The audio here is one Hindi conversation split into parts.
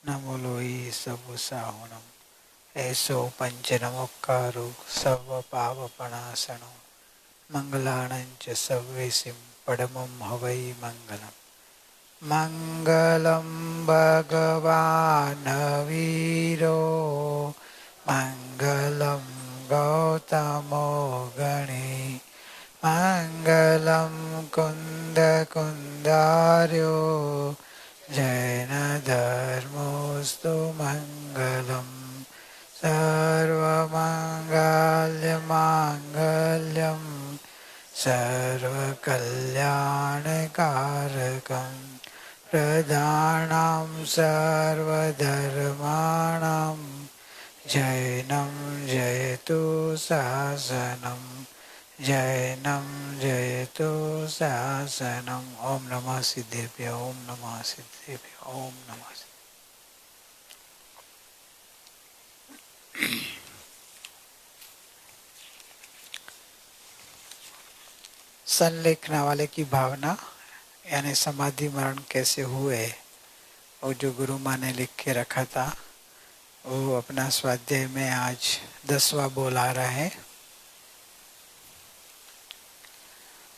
नमो लोई सब साहुनम ऐसो पंचनमुक्कारु सर्व पावपणासनो मंगलाणंच सर्वेसिं पडमं हवै मंगलम् मंगलं भगवान् वीरो मंगलं गौतमो गणे मंगलं कुन्दकुन्दार्यो जैनधर्मोऽस्तु मंगलम् सर्वमङ्गलमाङ्गल्यं सर्वकल्याणकारकं प्रदानं सर्वधर्माणां जैनं जयतु शासनं जैनं जयतु शासनम्। ओम नमः सिद्धेभ्यो ओम नमः सिद्धेभ्यो ओम नमः। संलेखना वाले की भावना यानी समाधि मरण कैसे हुए, वो जो गुरु माँ ने लिख के रखा था वो अपना स्वाध्याय में आज 10वां बोल आ रहा है।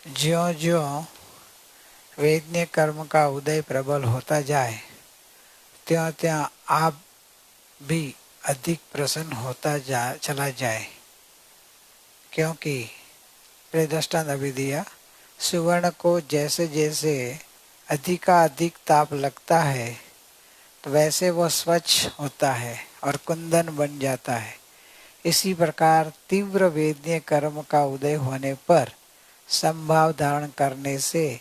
ज्यों ज्यों वेदनीय कर्म का उदय प्रबल होता जाए त्यों त्यों आप भी अधिक प्रसन्न होता चला जाए, क्योंकि दृष्टांत अभी दिया। सुवर्ण को जैसे जैसे अधिकाधिक ताप लगता है तो वैसे वो स्वच्छ होता है और कुंदन बन जाता है। इसी प्रकार तीव्र वेदनीय कर्म का उदय होने पर संभाव धारण करने से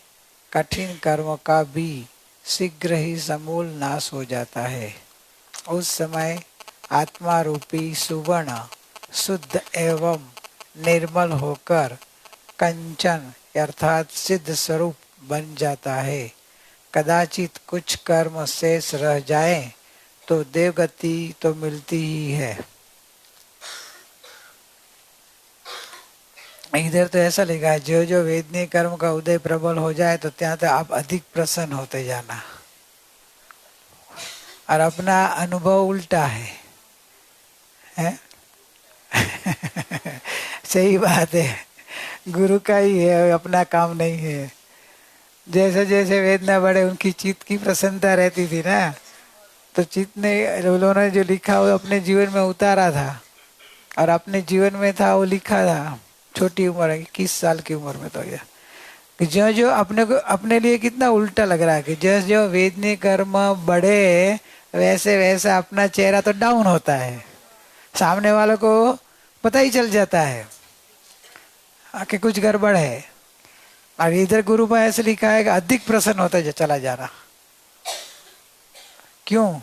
कठिन कर्म का भी शीघ्र ही समूल नाश हो जाता है। उस समय आत्मा रूपी सुवर्ण शुद्ध एवं निर्मल होकर कंचन अर्थात सिद्ध स्वरूप बन जाता है। कदाचित कुछ कर्म शेष रह जाए तो देवगति तो मिलती ही है। इधर तो ऐसा लिखा है, जो जो वेदनीय कर्म का उदय प्रबल हो जाए तो ત્યાં तो आप अधिक प्रसन्न होते जाना। और अपना अनुभव उल्टा है? सही बात है, गुरु का ही है, अपना काम नहीं है। जैसे जैसे वेदना बढ़े उनकी चित्त की प्रसन्नता रहती थी ना, तो चित्त ने उन्होंने जो लिखा वो अपने जीवन में उतारा था और अपने जीवन में था वो लिखा था। छोटी उम्र है, 21 साल की उम्र में तो यह कि जो जो अपने को अपने लिए कितना उल्टा लग रहा है कि जो जो वेदनीय कर्म बढ़े वैसे वैसा अपना चेहरा तो डाउन होता है, सामने वालों को पता ही चल जाता है कि कुछ गड़बड़ है। और इधर गुरु में ऐसे लिखा है कि अधिक प्रसन्न होता चला जा रहा। क्यों?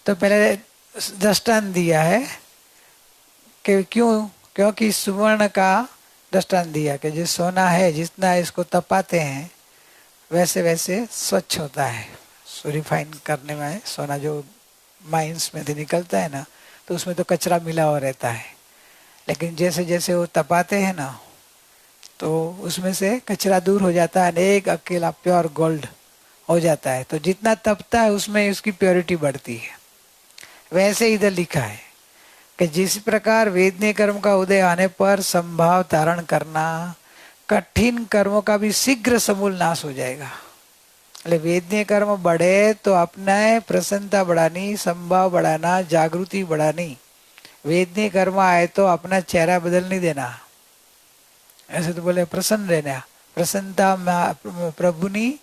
तो पहले दृष्टांत दिया है कि क्यों, क्योंकि सुवर्ण का दृष्टांत दिया कि जो सोना है जितना इसको तपाते हैं वैसे वैसे स्वच्छ होता है। रिफाइन करने में सोना जो माइंस में से निकलता है ना, तो उसमें तो कचरा मिला हुआ रहता है, लेकिन जैसे जैसे वो तपाते हैं ना तो उसमें से कचरा दूर हो जाता है, एक अकेला प्योर गोल्ड हो जाता है। तो जितना तपता है उसमें उसकी प्योरिटी बढ़ती है। वैसे इधर लिखा है कि जिस प्रकार वेदनीय कर्म का उदय आने पर संभाव धारण करना, कठिन कर्मों का भी शीघ्र समूल नाश हो जाएगा। वेदनीय कर्म बढ़े तो अपने प्रसन्नता बढ़ानी, संभाव बढ़ाना, जागृति बढ़ानी। वेदनीय कर्म आए तो अपना चेहरा बदल नहीं देना। ऐसे तो बोले प्रसन्न रहना, प्रसन्नता प्रभुनी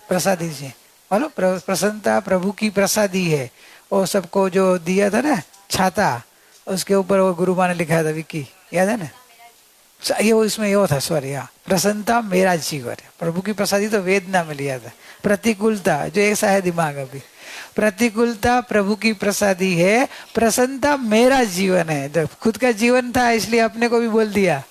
प्रसादी से, बोलो प्रसन्नता प्रभु की प्रसादी है। वो सबको जो दिया था ना छाता, उसके ऊपर वो गुरु माँ ने लिखा था, विक्की याद है ना? ये इसमें ये था, सॉरी, हाँ, प्रसन्नता मेरा जीवन है। प्रभु की प्रसादी तो वेदना में लिया था। प्रतिकूलता जो ऐसा है दिमाग अभी, प्रतिकूलता प्रभु की प्रसादी है, प्रसन्नता मेरा जीवन है। जब खुद का जीवन था इसलिए अपने को भी बोल दिया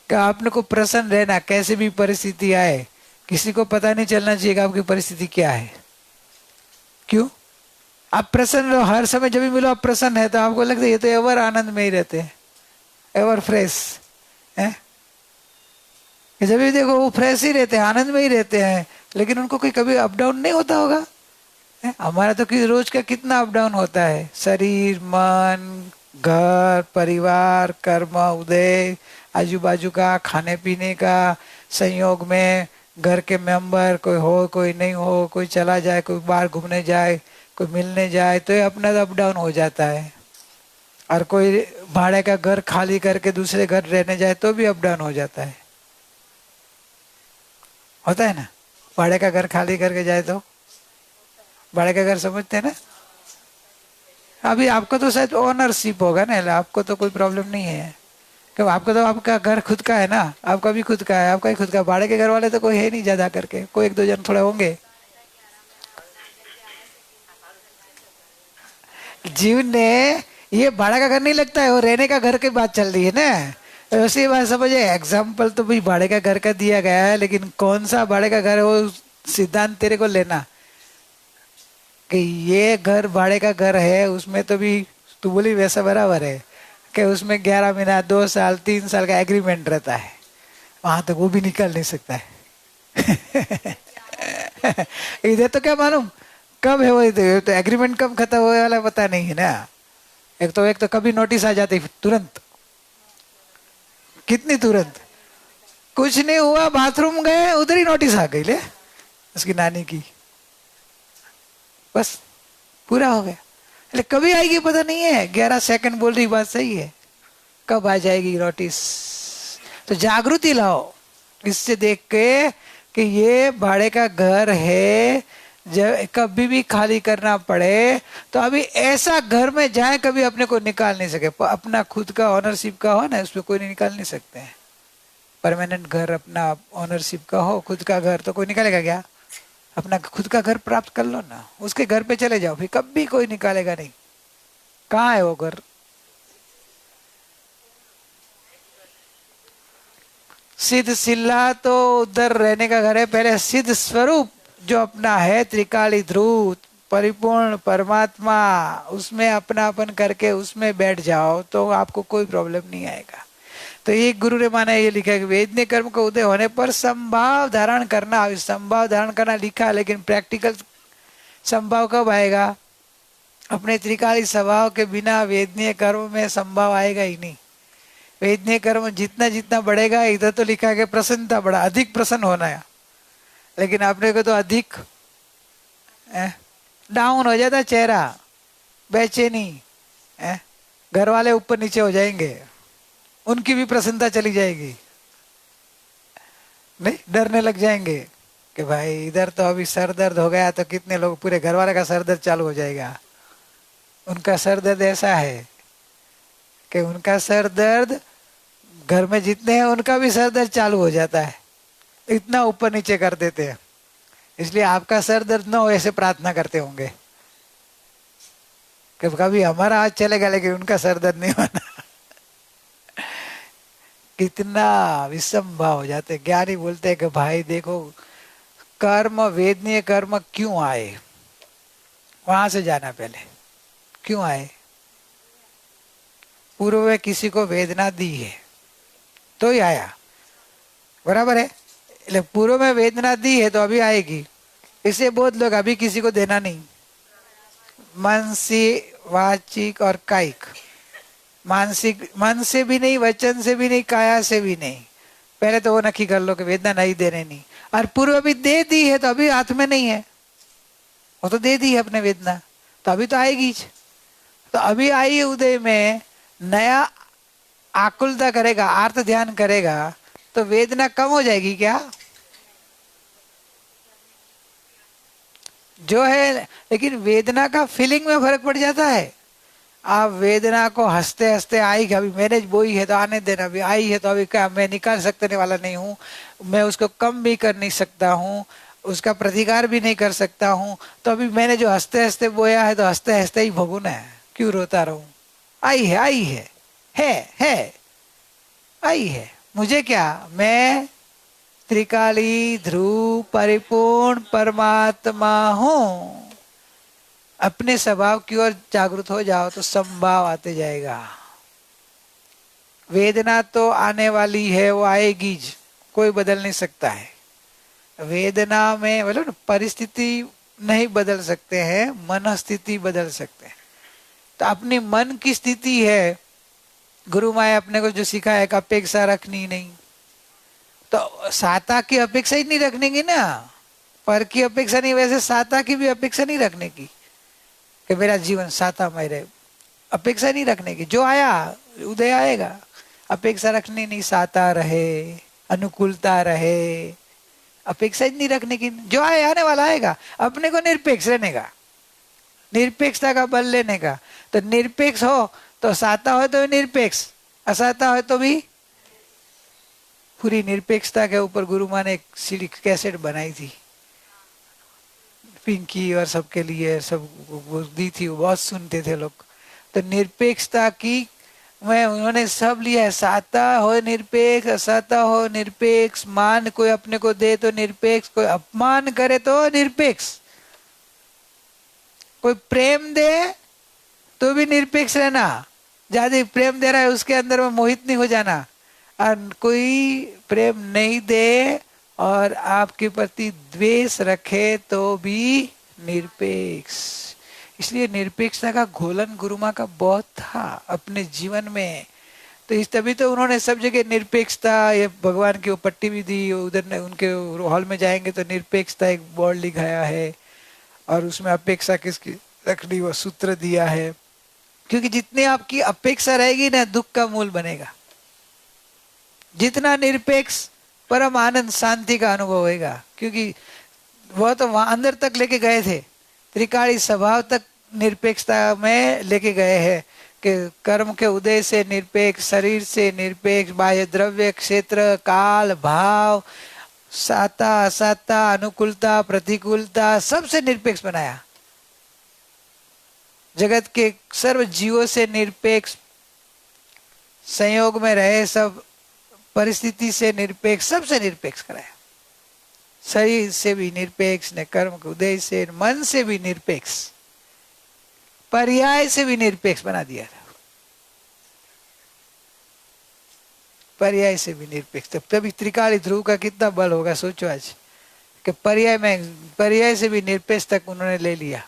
कि आपने को प्रसन्न रहना, कैसे भी परिस्थिति आए। किसी को पता नहीं चलना चाहिए कि आपकी परिस्थिति क्या है। क्यों? आप प्रसन्न रहो, हर समय जब भी मिलो आप प्रसन्न है तो आपको लगता है ये तो एवर आनंद में ही रहते हैं, एवर फ्रेश है। जब भी देखो वो फ्रेश ही रहते हैं, आनंद में ही रहते हैं, लेकिन उनको कोई कभी अप डाउन नहीं होता होगा। हमारा तो कि रोज का कितना अप डाउन होता है, शरीर, मन, घर, परिवार, कर्म, उदय, आजू बाजू का, खाने पीने का, संयोग में घर के मेंबर कोई हो कोई नहीं हो, कोई चला जाए, कोई बाहर घूमने जाए, कोई मिलने जाए, तो ये अपना अप डाउन हो जाता है। और कोई भाड़े का घर खाली करके दूसरे घर रहने जाए तो भी अप डाउन हो जाता है, होता है ना। भाड़े का घर खाली करके जाए तो, भाड़े का घर समझते हैं ना। अभी आपको तो शायद ओनरशिप होगा ना, आपको तो कोई प्रॉब्लम नहीं है, क्यों आपको तो आपका घर खुद का है ना, आपका भी खुद का है, आपका ही खुद का। भाड़े के घर वाले तो कोई है नहीं ज्यादा करके, कोई एक दो जन थोड़े होंगे। जीव ने ये भाड़ा का घर नहीं लगता है, वो रहने का घर की बात चल रही है ना। वैसे बात समझे, एग्जाम्पल तो भाई भाड़े का घर का दिया गया है, लेकिन कौन सा भाड़े का घर है वो सिद्धांत तेरे को लेना कि ये घर भाड़े का घर है, उसमें तो भी तू बोली वैसा बराबर है कि उसमें 11 महीना 2 साल 3 साल का एग्रीमेंट रहता है, वहां तक वो भी निकल नहीं सकता है। इधर तो क्या मालूम कब है वो, इधर तो एग्रीमेंट कब खत्म होने वाला पता नहीं है ना। एक तो कभी नोटिस आ जाती तुरंत, कितनी तुरंत, कुछ नहीं हुआ, बाथरूम गए उधर ही नोटिस आ गई ले उसकी नानी की, बस पूरा हो गया। अरे कभी आएगी पता नहीं है, 11 सेकंड बोल रही बात सही है, कब आ जाएगी नोटिस। तो जागृति लाओ इससे देख के कि ये भाड़े का घर है, जब कभी भी खाली करना पड़े तो अभी ऐसा घर में जाए कभी अपने को निकाल नहीं सके। अपना खुद का ऑनरशिप का हो ना, उसमें कोई नहीं निकाल नहीं सकते हैं। परमानेंट घर अपना ऑनरशिप का हो, खुद का घर, तो कोई निकालेगा क्या। अपना खुद का घर प्राप्त कर लो ना, उसके घर पे चले जाओ, फिर कभी कोई निकालेगा नहीं। कहाँ है वो घर। सिद्ध सिल्ला तो उधर रहने का घर है, पहले सिद्ध स्वरूप जो अपना है त्रिकाली ध्रुव परिपूर्ण परमात्मा, उसमें अपनापन करके उसमें बैठ जाओ तो आपको कोई प्रॉब्लम नहीं आएगा। तो एक गुरु ने माना ये लिखा है कि वेदनीय कर्म का उदय होने पर संभाव धारण करना, संभाव धारण करना लिखा, लेकिन प्रैक्टिकल संभाव कब आएगा। अपने त्रिकाली स्वभाव के बिना वेदनीय कर्म में संभाव आएगा ही नहीं। वेदनीय कर्म जितना जितना बढ़ेगा, इधर तो लिखा है कि प्रसन्नता बढ़ा, अधिक प्रसन्न होना है, लेकिन आपने को तो अधिक डाउन हो जाता चेहरा, बेचैनी, घर वाले ऊपर नीचे हो जाएंगे, उनकी भी प्रसन्नता चली जाएगी, नहीं डरने लग जाएंगे कि भाई इधर तो अभी सर दर्द हो गया तो कितने लोग, पूरे घर वाले का सर दर्द चालू हो जाएगा। उनका सर दर्द ऐसा है कि उनका सर दर्द घर में जितने हैं उनका भी सर दर्द चालू हो जाता है, इतना ऊपर नीचे कर देते हैं। इसलिए आपका सर दर्द ना हो ऐसे प्रार्थना करते होंगे कि कभी हमारा हाथ चलेगा लेकिन उनका सर दर्द नहीं होना। कितना विषम भाव हो जाते। ज्ञानी बोलते हैं कि भाई देखो कर्म, वेदनीय कर्म क्यों आए, वहां से जाना पहले, क्यों आए। पूर्व में किसी को वेदना दी है तो ही आया, बराबर है। पूर्व में वेदना दी है तो अभी आएगी। इसे बहुत लोग अभी किसी को देना नहीं, मानसिक वाचिक और कायिक। मानसिक, मन से भी नहीं, वचन से भी नहीं, काया से भी नहीं। पहले तो वो नक्की कर लो कि वेदना नहीं देने नहीं। और पूर्व भी दे दी है तो अभी हाथ में नहीं है, वो तो दे दी है अपने वेदना, तो अभी तो आएगी। तो अभी आई उदय में नया आकुलता करेगा, आर्त ध्यान करेगा तो वेदना कम हो जाएगी क्या। जो है, लेकिन वेदना का फीलिंग में फर्क पड़ जाता है। आप वेदना को हंसते हंसते आई कि अभी मैंने बोई है तो आने देना, अभी आई है तो अभी क्या मैं निकाल सकने वाला नहीं हूँ, मैं उसको कम भी कर नहीं सकता हूँ, उसका प्रतिकार भी नहीं कर सकता हूँ, तो अभी मैंने जो हंसते हंसते बोया है तो हंसते हंसते ही भोगूना है, क्यों रोता रहूं। आई है, आई है आई है, मुझे क्या, मैं त्रिकाली ध्रुव परिपूर्ण परमात्मा हूं। अपने स्वभाव की ओर जागृत हो जाओ तो संभाव आते जाएगा। वेदना तो आने वाली है, वो आएगी, कोई बदल नहीं सकता है। वेदना में बोलो ना, परिस्थिति नहीं बदल सकते हैं, मन स्थिति बदल सकते हैं। तो अपनी मन की स्थिति है, गुरु माया अपने को जो सिखाया है कि अपेक्षा रखनी नहीं, तो साता की अपेक्षा ही नहीं रखने की ना, पर की अपेक्षा नहीं, वैसे साता की भी अपेक्षा नहीं रखने की कि मेरा जीवन साता में रहे, अपेक्षा नहीं रखने की। जो आया उदय आएगा, अपेक्षा रखनी नहीं, साता रहे, अनुकूलता रहे, अपेक्षा ही नहीं रखने की। जो आए आने वाला आएगा, अपने को निरपेक्ष रहने का, निरपेक्षता का बल लेने का। तो निरपेक्ष हो तो साता हो तो निरपेक्ष, असाता हो तो भी। पूरी निरपेक्षता के ऊपर गुरु माँ ने एक सीडी कैसेट बनाई थी, पिंकी और सबके लिए, सब वो दी थी, वो बहुत सुनते थे लोग। तो निरपेक्षता की मैं उन्होंने सब लिया है, साता हो निरपेक्ष, असाता हो निरपेक्ष, मान कोई अपने को दे तो निरपेक्ष, कोई अपमान करे तो निरपेक्ष, कोई प्रेम दे तो भी निरपेक्ष रहना, ज्यादा प्रेम दे रहा है उसके अंदर में मोहित नहीं हो जाना, और कोई प्रेम नहीं दे और आपके प्रति द्वेष रखे तो भी निरपेक्ष। इसलिए निरपेक्षता का घोलन गुरु माँ का बहुत था अपने जीवन में। तो इस तभी तो उन्होंने सब जगह निरपेक्षता, ये भगवान की वो पट्टी भी दी, उधर उनके हॉल में जाएंगे तो निरपेक्षता एक बोर्ड लिखाया है, और उसमें अपेक्षा किसकी रखनी वो सूत्र दिया है। क्योंकि जितनी आपकी अपेक्षा रहेगी ना, दुख का मूल बनेगा। जितना निरपेक्ष, परम आनंद शांति का अनुभव होगा। क्योंकि वह तो वहां अंदर तक लेके गए थे, त्रिकाली स्वभाव तक निरपेक्षता में लेके गए हैं कि कर्म के उदय से निरपेक्ष, शरीर से निरपेक्ष, बाह्य द्रव्य, क्षेत्र, काल, भाव, साता असाता, अनुकूलता, प्रतिकूलता, सबसे निरपेक्ष बनाया। जगत के सर्व जीवों से निरपेक्ष, संयोग में रहे सब परिस्थिति से निरपेक्ष, सबसे निरपेक्ष कराया। शरीर से भी निरपेक्ष ने, कर्म के उदय से, मन से भी निरपेक्ष, पर्याय से भी निरपेक्ष बना दिया था, पर्याय से भी निरपेक्ष। तभी त्रिकाली ध्रुव का कितना बल होगा, सोचो आज कि पर्याय में, पर्याय से भी निरपेक्ष तक उन्होंने ले लिया।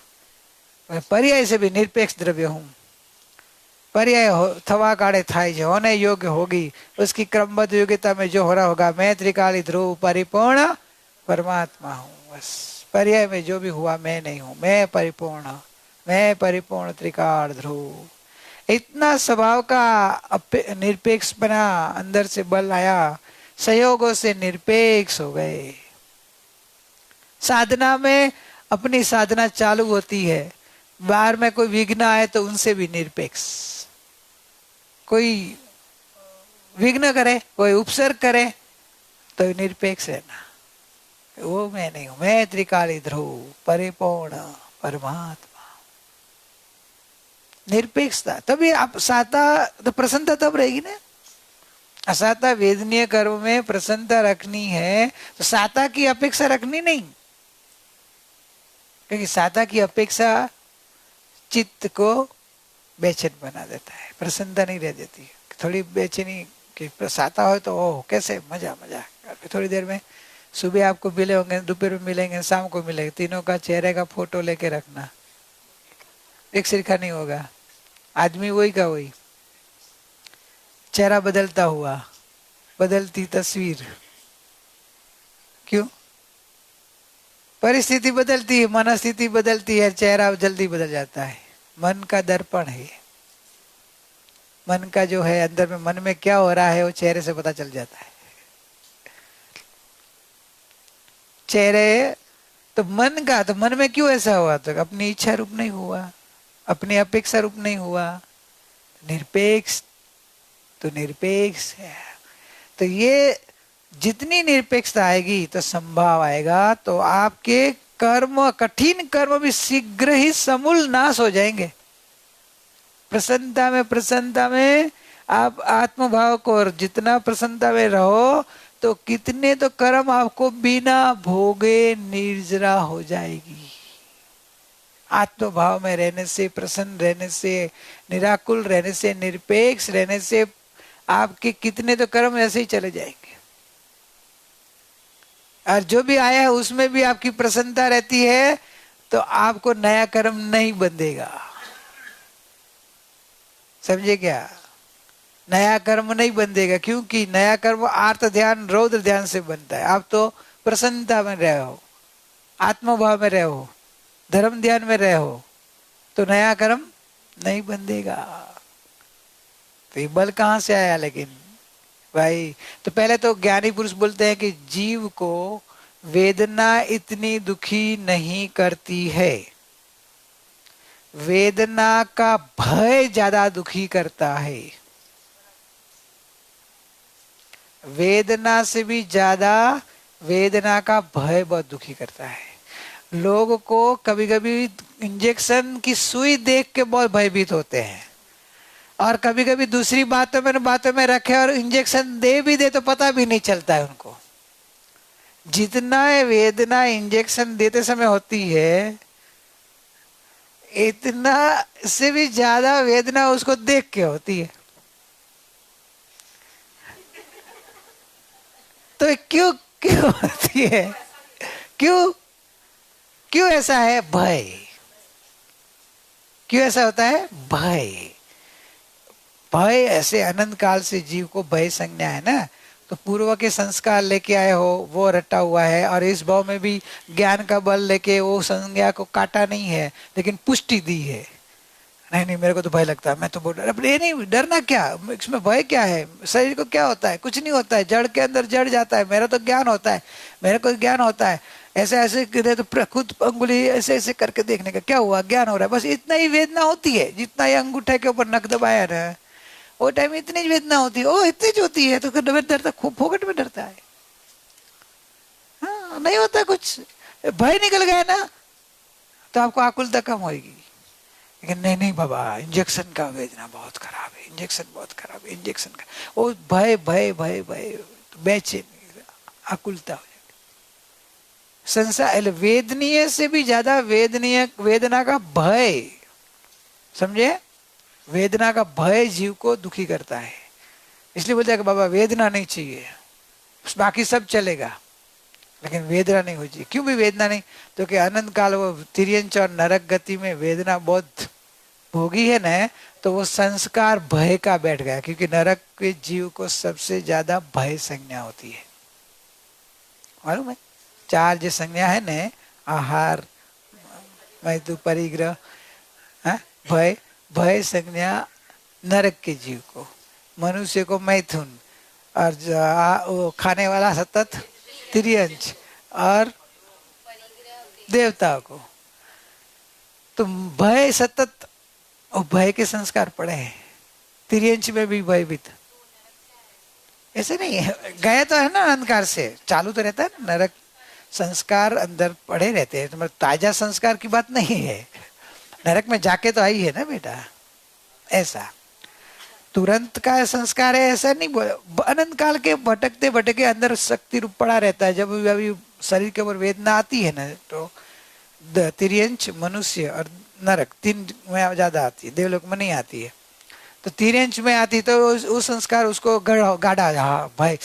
मैं पर्याय से भी निरपेक्ष द्रव्य हूं, पर्याय थवा काड़े थाय जो होने योग्य होगी, उसकी क्रमबद्ध योग्यता में जो हो रहा होगा, मैं त्रिकाली ध्रुव परिपूर्ण परमात्मा हूँ। बस पर्याय में जो भी हुआ मैं नहीं हूँ, मैं परिपूर्ण, मैं परिपूर्ण त्रिकाल ध्रुव। इतना स्वभाव का निरपेक्ष बना, अंदर से बल आया, संयोगों से निरपेक्ष हो गए। साधना में अपनी साधना चालू होती है, बाहर में कोई विघ्न आए तो उनसे भी निरपेक्ष। कोई विघ्न करे, कोई उपसर्ग करे तो निरपेक्ष रहना, वो मैं नहीं हूं, मैं त्रिकाली ध्रुव परिपूर्ण परमात्मा। निरपेक्षता, तभी आप साता तो प्रसन्नता तब रहेगी ना। असाता वेदनीय कर्म में प्रसन्नता रखनी है तो साता की अपेक्षा रखनी नहीं, क्योंकि साता की अपेक्षा चित्त को बेचैन बना देता है, प्रसन्नता नहीं रह देती। थोड़ी बेचैनी कि साता हो तो ओह कैसे मजा मजा, थोड़ी देर में सुबह आपको मिले होंगे, दोपहर में मिलेंगे, शाम को मिलेंगे, तीनों का चेहरे का फोटो लेके रखना, एक सिरखा नहीं होगा। आदमी वही का वही, चेहरा बदलता हुआ, बदलती तस्वीर। क्यों? परिस्थिति बदलती है, मनस्थिति बदलती है, चेहरा जल्दी बदल जाता है। मन का दर्पण है, मन का जो है अंदर में, मन में क्या हो रहा है वो चेहरे से पता चल जाता है। चेहरे तो मन का, तो मन में क्यों ऐसा हुआ? तो अपनी इच्छा रूप नहीं हुआ, अपनी अपेक्षा रूप नहीं हुआ, निरपेक्ष तो निरपेक्ष है। तो ये जितनी निरपेक्षता आएगी तो संभाव आएगा, तो आपके कर्म, कठिन कर्म भी शीघ्र ही समूल नाश हो जाएंगे। प्रसन्नता में आप आत्मभाव को, और जितना प्रसन्नता में रहो तो कितने तो कर्म आपको बिना भोगे निर्जरा हो जाएगी। आत्मभाव में रहने से, प्रसन्न रहने से, निराकुल रहने से, निरपेक्ष रहने से आपके कितने तो कर्म ऐसे ही चले जाएंगे। और जो भी आया है उसमें भी आपकी प्रसन्नता रहती है तो आपको नया कर्म नहीं बंधेगा। समझे क्या? नया कर्म नहीं बंधेगा, क्योंकि नया कर्म आर्त ध्यान रौद्र ध्यान से बनता है। आप तो प्रसन्नता में रहे हो, आत्मभाव में रहे हो, धर्म ध्यान में रहे हो, तो नया कर्म नहीं बंधेगा। तो ये बल कहाँ से आया लेकिन भाई? तो पहले तो ज्ञानी पुरुष बोलते हैं कि जीव को वेदना इतनी दुखी नहीं करती है, वेदना का भय ज्यादा दुखी करता है। वेदना से भी ज्यादा वेदना का भय बहुत दुखी करता है। लोग को कभी कभी इंजेक्शन की सुई देख के बहुत भयभीत होते हैं, और कभी कभी दूसरी बातों में रखे और इंजेक्शन दे भी दे तो पता भी नहीं चलता है उनको। जितना वेदना इंजेक्शन देते समय होती है, इतना से भी ज्यादा वेदना उसको देख के होती है। तो क्यों क्यों होती है? क्यों क्यों ऐसा है? भय। क्यों ऐसा होता है? भय। भय ऐसे अनंत काल से जीव को भय संज्ञा है ना, तो पूर्व के संस्कार लेके आए हो, वो रटा हुआ है, और इस भाव में भी ज्ञान का बल लेके वो संज्ञा को काटा नहीं है, लेकिन पुष्टि दी है। नहीं नहीं, मेरे को तो भय लगता है, मैं तो बहुत डर। ये नहीं, डरना क्या, इसमें भय क्या है? शरीर को क्या होता है? कुछ नहीं होता है, जड़ के अंदर जड़ जाता है। मेरा तो ज्ञान होता है, मेरे को ज्ञान होता है। ऐसे ऐसे तो प्रकृत अंगुली ऐसे ऐसे करके देखने का क्या हुआ, ज्ञान हो रहा है, बस इतना ही वेदना होती है। जितना ये अंगूठे के ऊपर नख दबाया ना, वो टाइम इतनी वेदना होती है। ओ इतनी होती है, तो डरता, खूब फोकट में डरता है। हाँ, नहीं होता कुछ, भय निकल गया ना, तो आपको आकुलता कम होगी। लेकिन नहीं नहीं बाबा, इंजेक्शन का वेदना बहुत खराब है, इंजेक्शन बहुत खराब है, इंजेक्शन का वो भय भय भय भय, बेचैनी, आकुलता हो जाती। संसार वेदनीय से भी ज्यादा वेदनीय वेदना का भय, समझे? वेदना का भय जीव को दुखी करता है। इसलिए बोलते हैं कि बाबा वेदना नहीं चाहिए, बाकी सब चलेगा, लेकिन वेदना नहीं हो चाहिए। क्यों भी वेदना नहीं? तो कि अनंत काल वो तिर्यंच और नरक गति में वेदना बहुत भोगी है ना, तो वो संस्कार भय का बैठ गया, क्योंकि नरक के जीव को सबसे ज्यादा भय संज्ञा होती है। मालूम है? 4 जो संज्ञा है न, आहार, मैथुन, परिग्रह, भय, भय संज्ञा नरक के जीव को, मनुष्य को मैथुन, और वो खाने वाला सतत तिर्यंच, और देवता को तो भय सतत, और भय के संस्कार पड़े हैं। तिर्यंच में भी भयभीत, ऐसे नहीं है, गया तो है ना अंधकार से, चालू तो रहता है नरक, संस्कार अंदर पड़े रहते हैं। मतलब ताजा संस्कार की बात नहीं है, नरक में जाके तो आई है ना बेटा, ऐसा तुरंत का संस्कार है ऐसा नहीं बोला। अनंत काल के भटकते भटके अंदर शक्ति रूप पड़ा रहता है। जब अभी शरीर के ऊपर वेदना आती है ना, तो तिर्यंच, मनुष्य और नरक 3 में ज्यादा आती है, देवलोक में नहीं आती है। तो तिर्यंच में आती तो वो संस्कार उसको गाढ़ा, हाँ भाई,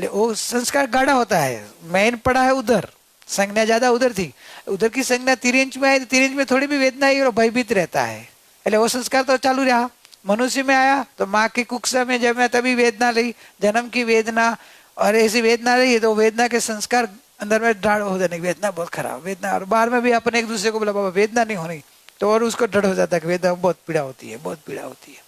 वो संस्कार गाढ़ा होता है। मेन पड़ा है उधर, संज्ञा ज्यादा उधर थी, उधर की संज्ञा तिर्यंच में आई, तो तिर्यंच में थोड़ी भी वेदना आई और भयभीत रहता है, એટલે वो संस्कार तो चालू रहा। मनुष्य में आया तो माँ की कुक्षा में जब मैं तभी वेदना ली, जन्म की वेदना, और ऐसी वेदना रही है तो वेदना के संस्कार अंदर में ढाड़ हो जाने की, वेदना बहुत खराब वेदना, और बाहर में भी अपने एक दूसरे को बोला बाबा वेदना नहीं होनी, तो और उसको डर हो जाता है कि वेदना बहुत पीड़ा होती है, बहुत पीड़ा होती है।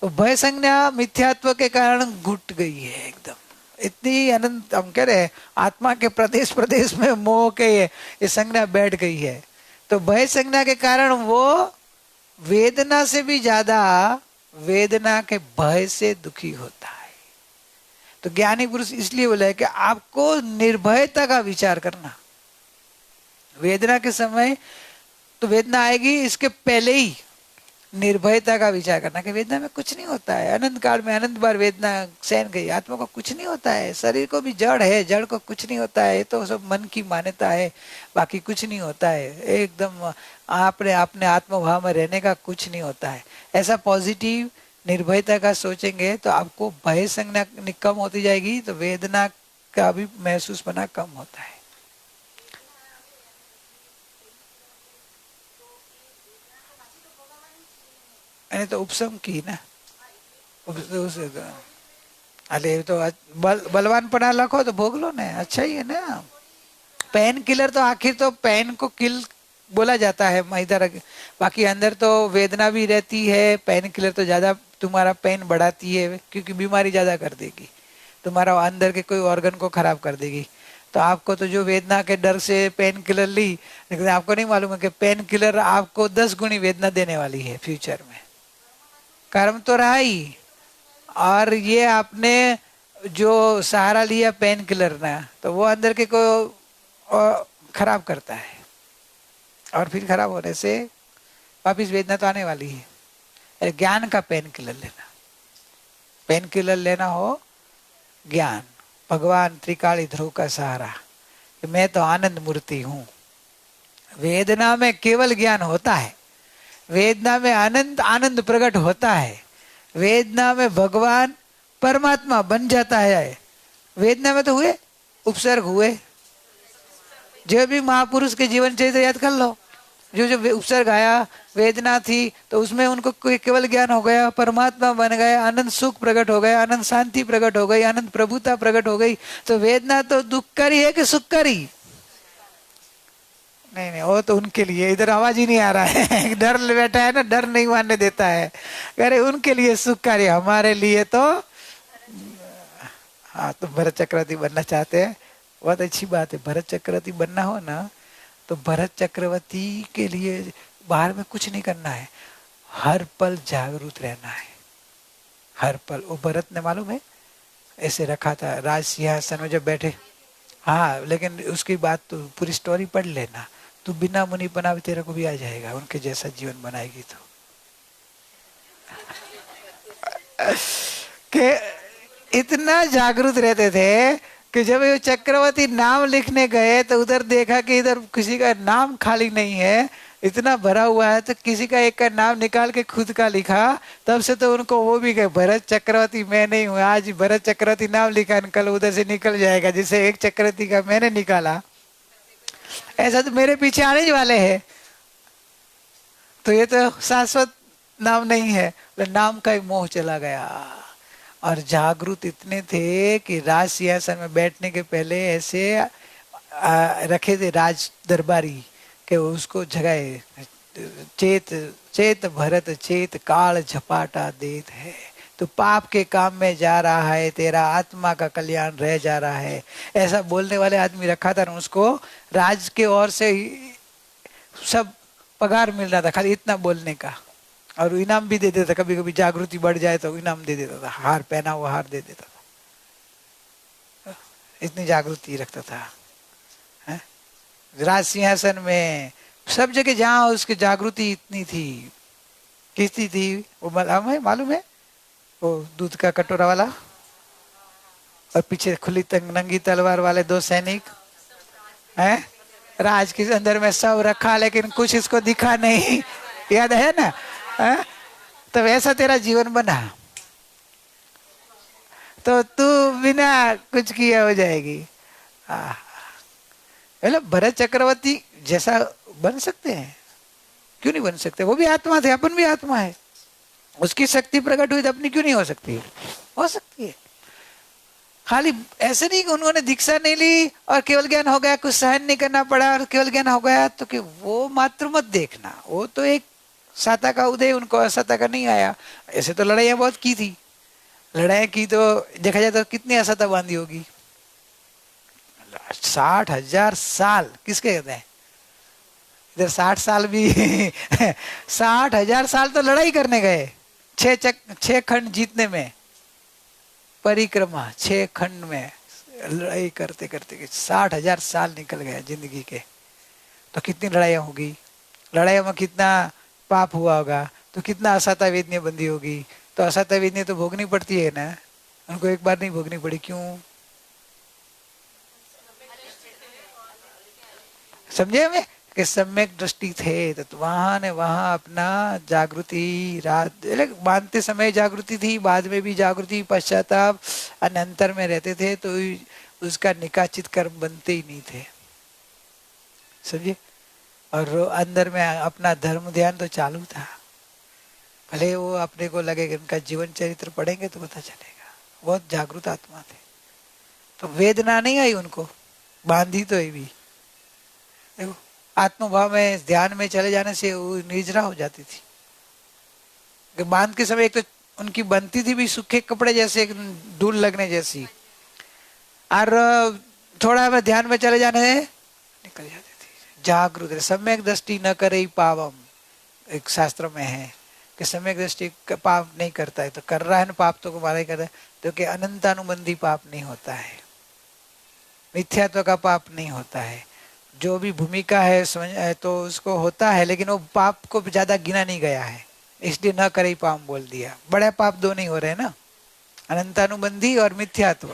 तो भय संज्ञा मिथ्यात्व के कारण घुट गई है एकदम, इतनी अनंत, हम कह रहे हैं आत्मा के प्रदेश प्रदेश में मोह के ये संज्ञा बैठ गई है। तो भय संज्ञा के कारण वो वेदना से भी ज्यादा वेदना के भय से दुखी होता है। तो ज्ञानी पुरुष इसलिए बोला है कि आपको निर्भयता का विचार करना, वेदना के समय तो वेदना आएगी, इसके पहले ही निर्भयता का विचार करना कि वेदना में कुछ नहीं होता है। अनंत काल में अनंत बार वेदना सहन गई, आत्मा को कुछ नहीं होता है, शरीर को भी जड़ है, जड़ को कुछ नहीं होता है, ये तो सब मन की मान्यता है, बाकी कुछ नहीं होता है, एकदम आपने अपने आत्मभाव में रहने का कुछ नहीं होता है। ऐसा पॉजिटिव निर्भयता का सोचेंगे तो आपको भय संज्ञा कम होती जाएगी, तो वेदना का भी महसूस बना कम होता है। मैंने तो उपशम की ना। अरे तो बलवान पना लखो तो भोग लो ना, अच्छा ही है ना। पेन किलर तो आखिर तो पेन को किल बोला जाता है इधर, बाकी अंदर तो वेदना भी रहती है। पेन किलर तो ज्यादा तुम्हारा पेन बढ़ाती है, क्योंकि बीमारी ज्यादा कर देगी, तुम्हारा अंदर के कोई ऑर्गन को खराब कर देगी। तो आपको तो जो वेदना के डर से पेन किलर ली, लेकिन आपको नहीं मालूम है कि पेन किलर आपको 10 गुनी वेदना देने वाली है फ्यूचर में। कर्म तो रहा ही, और ये आपने जो सहारा लिया पेन किलर ना, तो वो अंदर के को खराब करता है, और फिर खराब होने से वापिस वेदना तो आने वाली है। ज्ञान का पेन किलर लेना, पेन किलर लेना हो ज्ञान, भगवान त्रिकाली ध्रुव का सहारा, कि मैं तो आनंद मूर्ति हूं। वेदना में केवल ज्ञान होता है, वेदना में आनंद आनंद प्रकट होता है, वेदना में भगवान परमात्मा बन जाता है। वेदना में तो हुए उपसर्ग हुए, जो भी महापुरुष के जीवन चरित्र याद कर लो, जो जो उपसर्ग आया, वेदना थी तो उसमें उनको केवल ज्ञान हो गया, परमात्मा बन गए, आनंद सुख प्रकट हो गया, आनंद शांति प्रकट हो गई, आनंद प्रभुता प्रकट हो गई। तो वेदना तो दुखकारी है कि सुखकारी? नहीं नहीं, वो तो उनके लिए, इधर आवाज ही नहीं आ रहा है डर बैठा है ना, डर नहीं मानने देता है। अरे उनके लिए सुखकारी, हमारे लिए तो हाँ। तो भरत चक्रवर्ती बनना चाहते हैं, बहुत अच्छी बात है। भरत चक्रवर्ती बनना हो ना, तो भरत चक्रवर्ती के लिए बाहर में कुछ नहीं करना है, हर पल जागरूक रहना है, हर पल। वो भरत ने मालूम है ऐसे रखा था राज सिंहासन में जब बैठे। हाँ, लेकिन उसकी बात तो पूरी स्टोरी पढ़ लेना, तू बिना मुनि बना भी तेरे को भी आ जाएगा, उनके जैसा जीवन बनाएगी तो। के इतना जागरूक रहते थे कि जब ये चक्रवर्ती नाम लिखने गए तो उधर देखा कि इधर किसी का नाम खाली नहीं है, इतना भरा हुआ है, तो किसी का एक का नाम निकाल के खुद का लिखा। तब से तो उनको वो भी गए, भरत चक्रवर्ती मैं नहीं हूँ, आज भरत चक्रवर्ती नाम लिखा, कल उधर से निकल जाएगा, जिसे एक चक्रवर्ती का मैंने निकाला, ऐसा तो मेरे पीछे आने ही वाले है। तो ये तो शाश्वत नाम नहीं है, नाम का ही मोह चला गया। और जागरूक इतने थे कि राज सिंहासन में बैठने के पहले ऐसे रखे थे राज दरबारी के उसको जगाए, चेत चेत भरत चेत काल झपाटा देत है, तो पाप के काम में जा रहा है, तेरा आत्मा का कल्याण रह जा रहा है। ऐसा बोलने वाले आदमी रखा था, उसको राज के ओर से सब पगार मिल रहा था खाली इतना बोलने का, और इनाम भी दे देता, कभी कभी जागृति बढ़ जाए तो इनाम दे देता था, हार पहना हुआ हार दे देता था, इतनी जागृति रखता था। राज सिंहासन में सब जगह जहां उसकी जागृति इतनी थी, किसकी थी वो मालूम है? वो दूध का कटोरा वाला और पीछे खुली नंगी तलवार वाले 2 सैनिक हैं, राज के अंदर में सब रखा, लेकिन कुछ इसको दिखा नहीं, याद है ना? तो वैसा तेरा जीवन बना तो तू बिना कुछ किया हो जाएगी। मतलब भरत चक्रवर्ती जैसा बन सकते हैं, क्यों नहीं बन सकते? वो भी आत्मा थे, अपन भी आत्मा है, उसकी शक्ति प्रकट हुई तो अपनी क्यों नहीं हो सकती? हो सकती है। खाली ऐसे नहीं कि उन्होंने दीक्षा नहीं ली और केवल ज्ञान हो गया, कुछ सहन नहीं करना पड़ा और केवल ज्ञान हो गया, तो कि वो मात्र मत देखना, वो तो एक सत्ता का उदय, उनको असत्ता का नहीं आया। ऐसे तो लड़ाइयां बहुत की थी, लड़ाई की तो देखा जाए तो कितनी असत्ता बांधी होगी, 60,000 साल किसके कहते हैं? इधर 60 साल भी 60,000 साल तो लड़ाई करने गए, 6 खंड जीतने में, परिक्रमा 6 खंड में लड़ाई करते करते 60,000 साल निकल गए जिंदगी के। तो कितनी लड़ाइयां होगी, लड़ाइयों में कितना पाप हुआ होगा, तो कितना असत्ता वेदनी बंदी होगी। तो असत्ता वेदनी तो भोगनी पड़ती है ना, उनको एक बार नहीं भोगनी पड़ी, क्यों? समझे हमें कि सम्यक दृष्टि थे, तो वहां ने वहां अपना जागृति रात बांधते समय जागृति थी, बाद में भी जागृति, पश्चाताप अनंतर में रहते थे, तो उसका निकाचित कर्म बनते ही नहीं थे, समझे? और अंदर में अपना धर्म ध्यान तो चालू था, भले वो अपने को लगे कि उनका जीवन चरित्र पढ़ेंगे तो पता चलेगा, बहुत जागरूक आत्मा थे। तो वेदना नहीं आई उनको, बांधी तो ये भी देखो, आत्मभाव में ध्यान में चले जाने से वो निर्जरा हो जाती थी। कि बांध के समय एक तो उनकी बनती थी भी सूखे कपड़े जैसे, धूल लगने जैसी, और थोड़ा में ध्यान में चले जाने निकल जाती थी। जागृत सम्यक दृष्टि न करे पावम, एक शास्त्र में है कि सम्यक दृष्टि पाप नहीं करता है, तो कर रहा है ना पाप तो हमारा ही कर रहा है, तो कि अनंतानुबंधी पाप नहीं होता है, मिथ्यात्व का पाप नहीं होता है। जो भी भूमिका है समझ तो उसको होता है, लेकिन वो पाप को ज्यादा गिना नहीं गया है, इसलिए न करे पाप बोल दिया। बड़े पाप दो नहीं हो रहे ना, अनंतानुबंधी और मिथ्यात्व,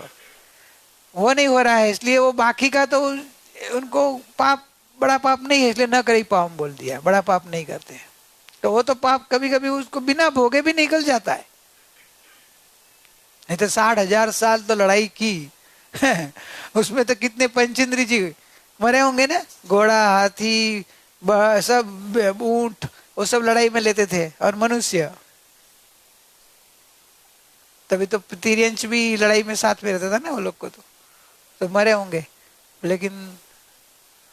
वो नहीं हो रहा है, इसलिए वो बाकी का तो उनको पाप बड़ा पाप नहीं है, इसलिए न करे पाप बोल दिया, बड़ा पाप नहीं करते। तो वो तो पाप कभी कभी उसको बिना भोगे भी निकल जाता है। नहीं तो 60,000 साल तो लड़ाई की उसमें तो कितने पंचेंद्री जी मरे होंगे ना, घोड़ा, हाथी, सब ऊंट, वो सब लड़ाई में लेते थे, और मनुष्य तभी तो तिर्यंश भी लड़ाई में साथ में रहता था ना वो लोग को, तो मरे होंगे। लेकिन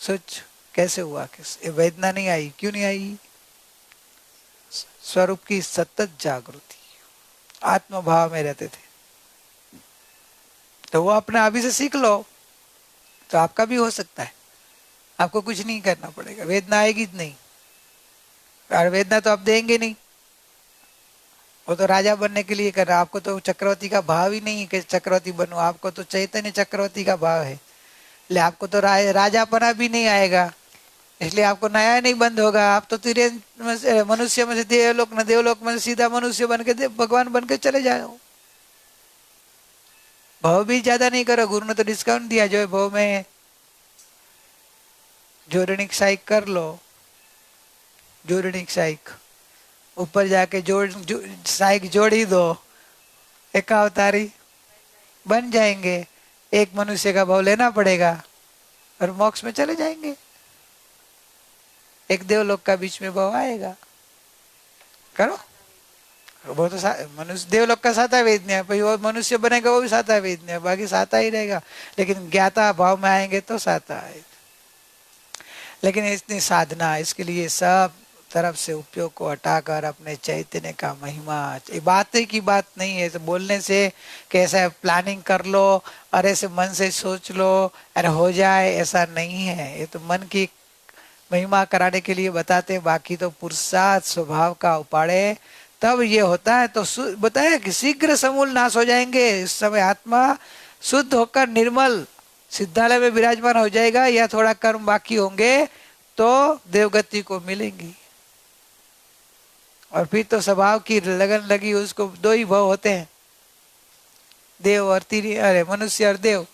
सोच कैसे हुआ कि वेदना नहीं आई, क्यों नहीं आई? स्वरूप की सतत जागृति, आत्मभाव में रहते थे। तो वो अपने अभी से सीख लो तो आपका भी हो सकता है, आपको कुछ नहीं करना पड़ेगा, वेदना आएगी नहीं, और वेदना तो आप देंगे नहीं, वो तो राजा बनने के लिए कर रहा, आपको तो चक्रवर्ती का भाव ही नहीं है कि चक्रवर्ती बनूं, आपको तो चैतन्य चक्रवर्ती का भाव है, इसलिए आपको तो राजापना भी नहीं आएगा, इसलिए आपको नया नहीं बंद होगा। आप तो मनुष्य में से देवलोक, न देवलोक में से सीधा मनुष्य बन के भगवान बन के चले जाओ। भाव भी ज्यादा नहीं करो, गुरु ने तो डिस्काउंट दिया, जो है भाव में जोड़निक साइक कर लो, जोड़निक साइक ऊपर जाके साइक जोड़ ही दो, एक अवतारी बन जाएंगे, एक मनुष्य का भाव लेना पड़ेगा और मोक्ष में चले जाएंगे, एक देवलोक का बीच में भाव आएगा, करो। वो तो मनुष्य देवलोक का साता वेदनीय, भाई वो मनुष्य बनेगा वो भी साता वेदनीय, बाकी साता ही रहेगा, लेकिन ज्ञाता भाव में आएंगे तो साता आए। लेकिन इतनी साधना, इसके लिए सब तरफ से उपयोग को हटाकर अपने चैतन्य का महिमा, ये बात की बात नहीं है तो बोलने से कैसा प्लानिंग कर लो और ऐसे मन से सोच लो अरे हो जाए, ऐसा नहीं है। ये तो मन की महिमा कराने के लिए बताते, बाकी तो पुरुषार्थ स्वभाव का उपाड़े तब ये होता है। तो बताया कि शीघ्र समूल नाश हो जाएंगे, इस समय आत्मा शुद्ध होकर निर्मल सिद्धालय में विराजमान हो जाएगा, या थोड़ा कर्म बाकी होंगे तो देवगति को मिलेंगी। और फिर तो स्वभाव की लगन लगी, उसको दो ही भाव होते हैं, देव और अरे मनुष्य और देव।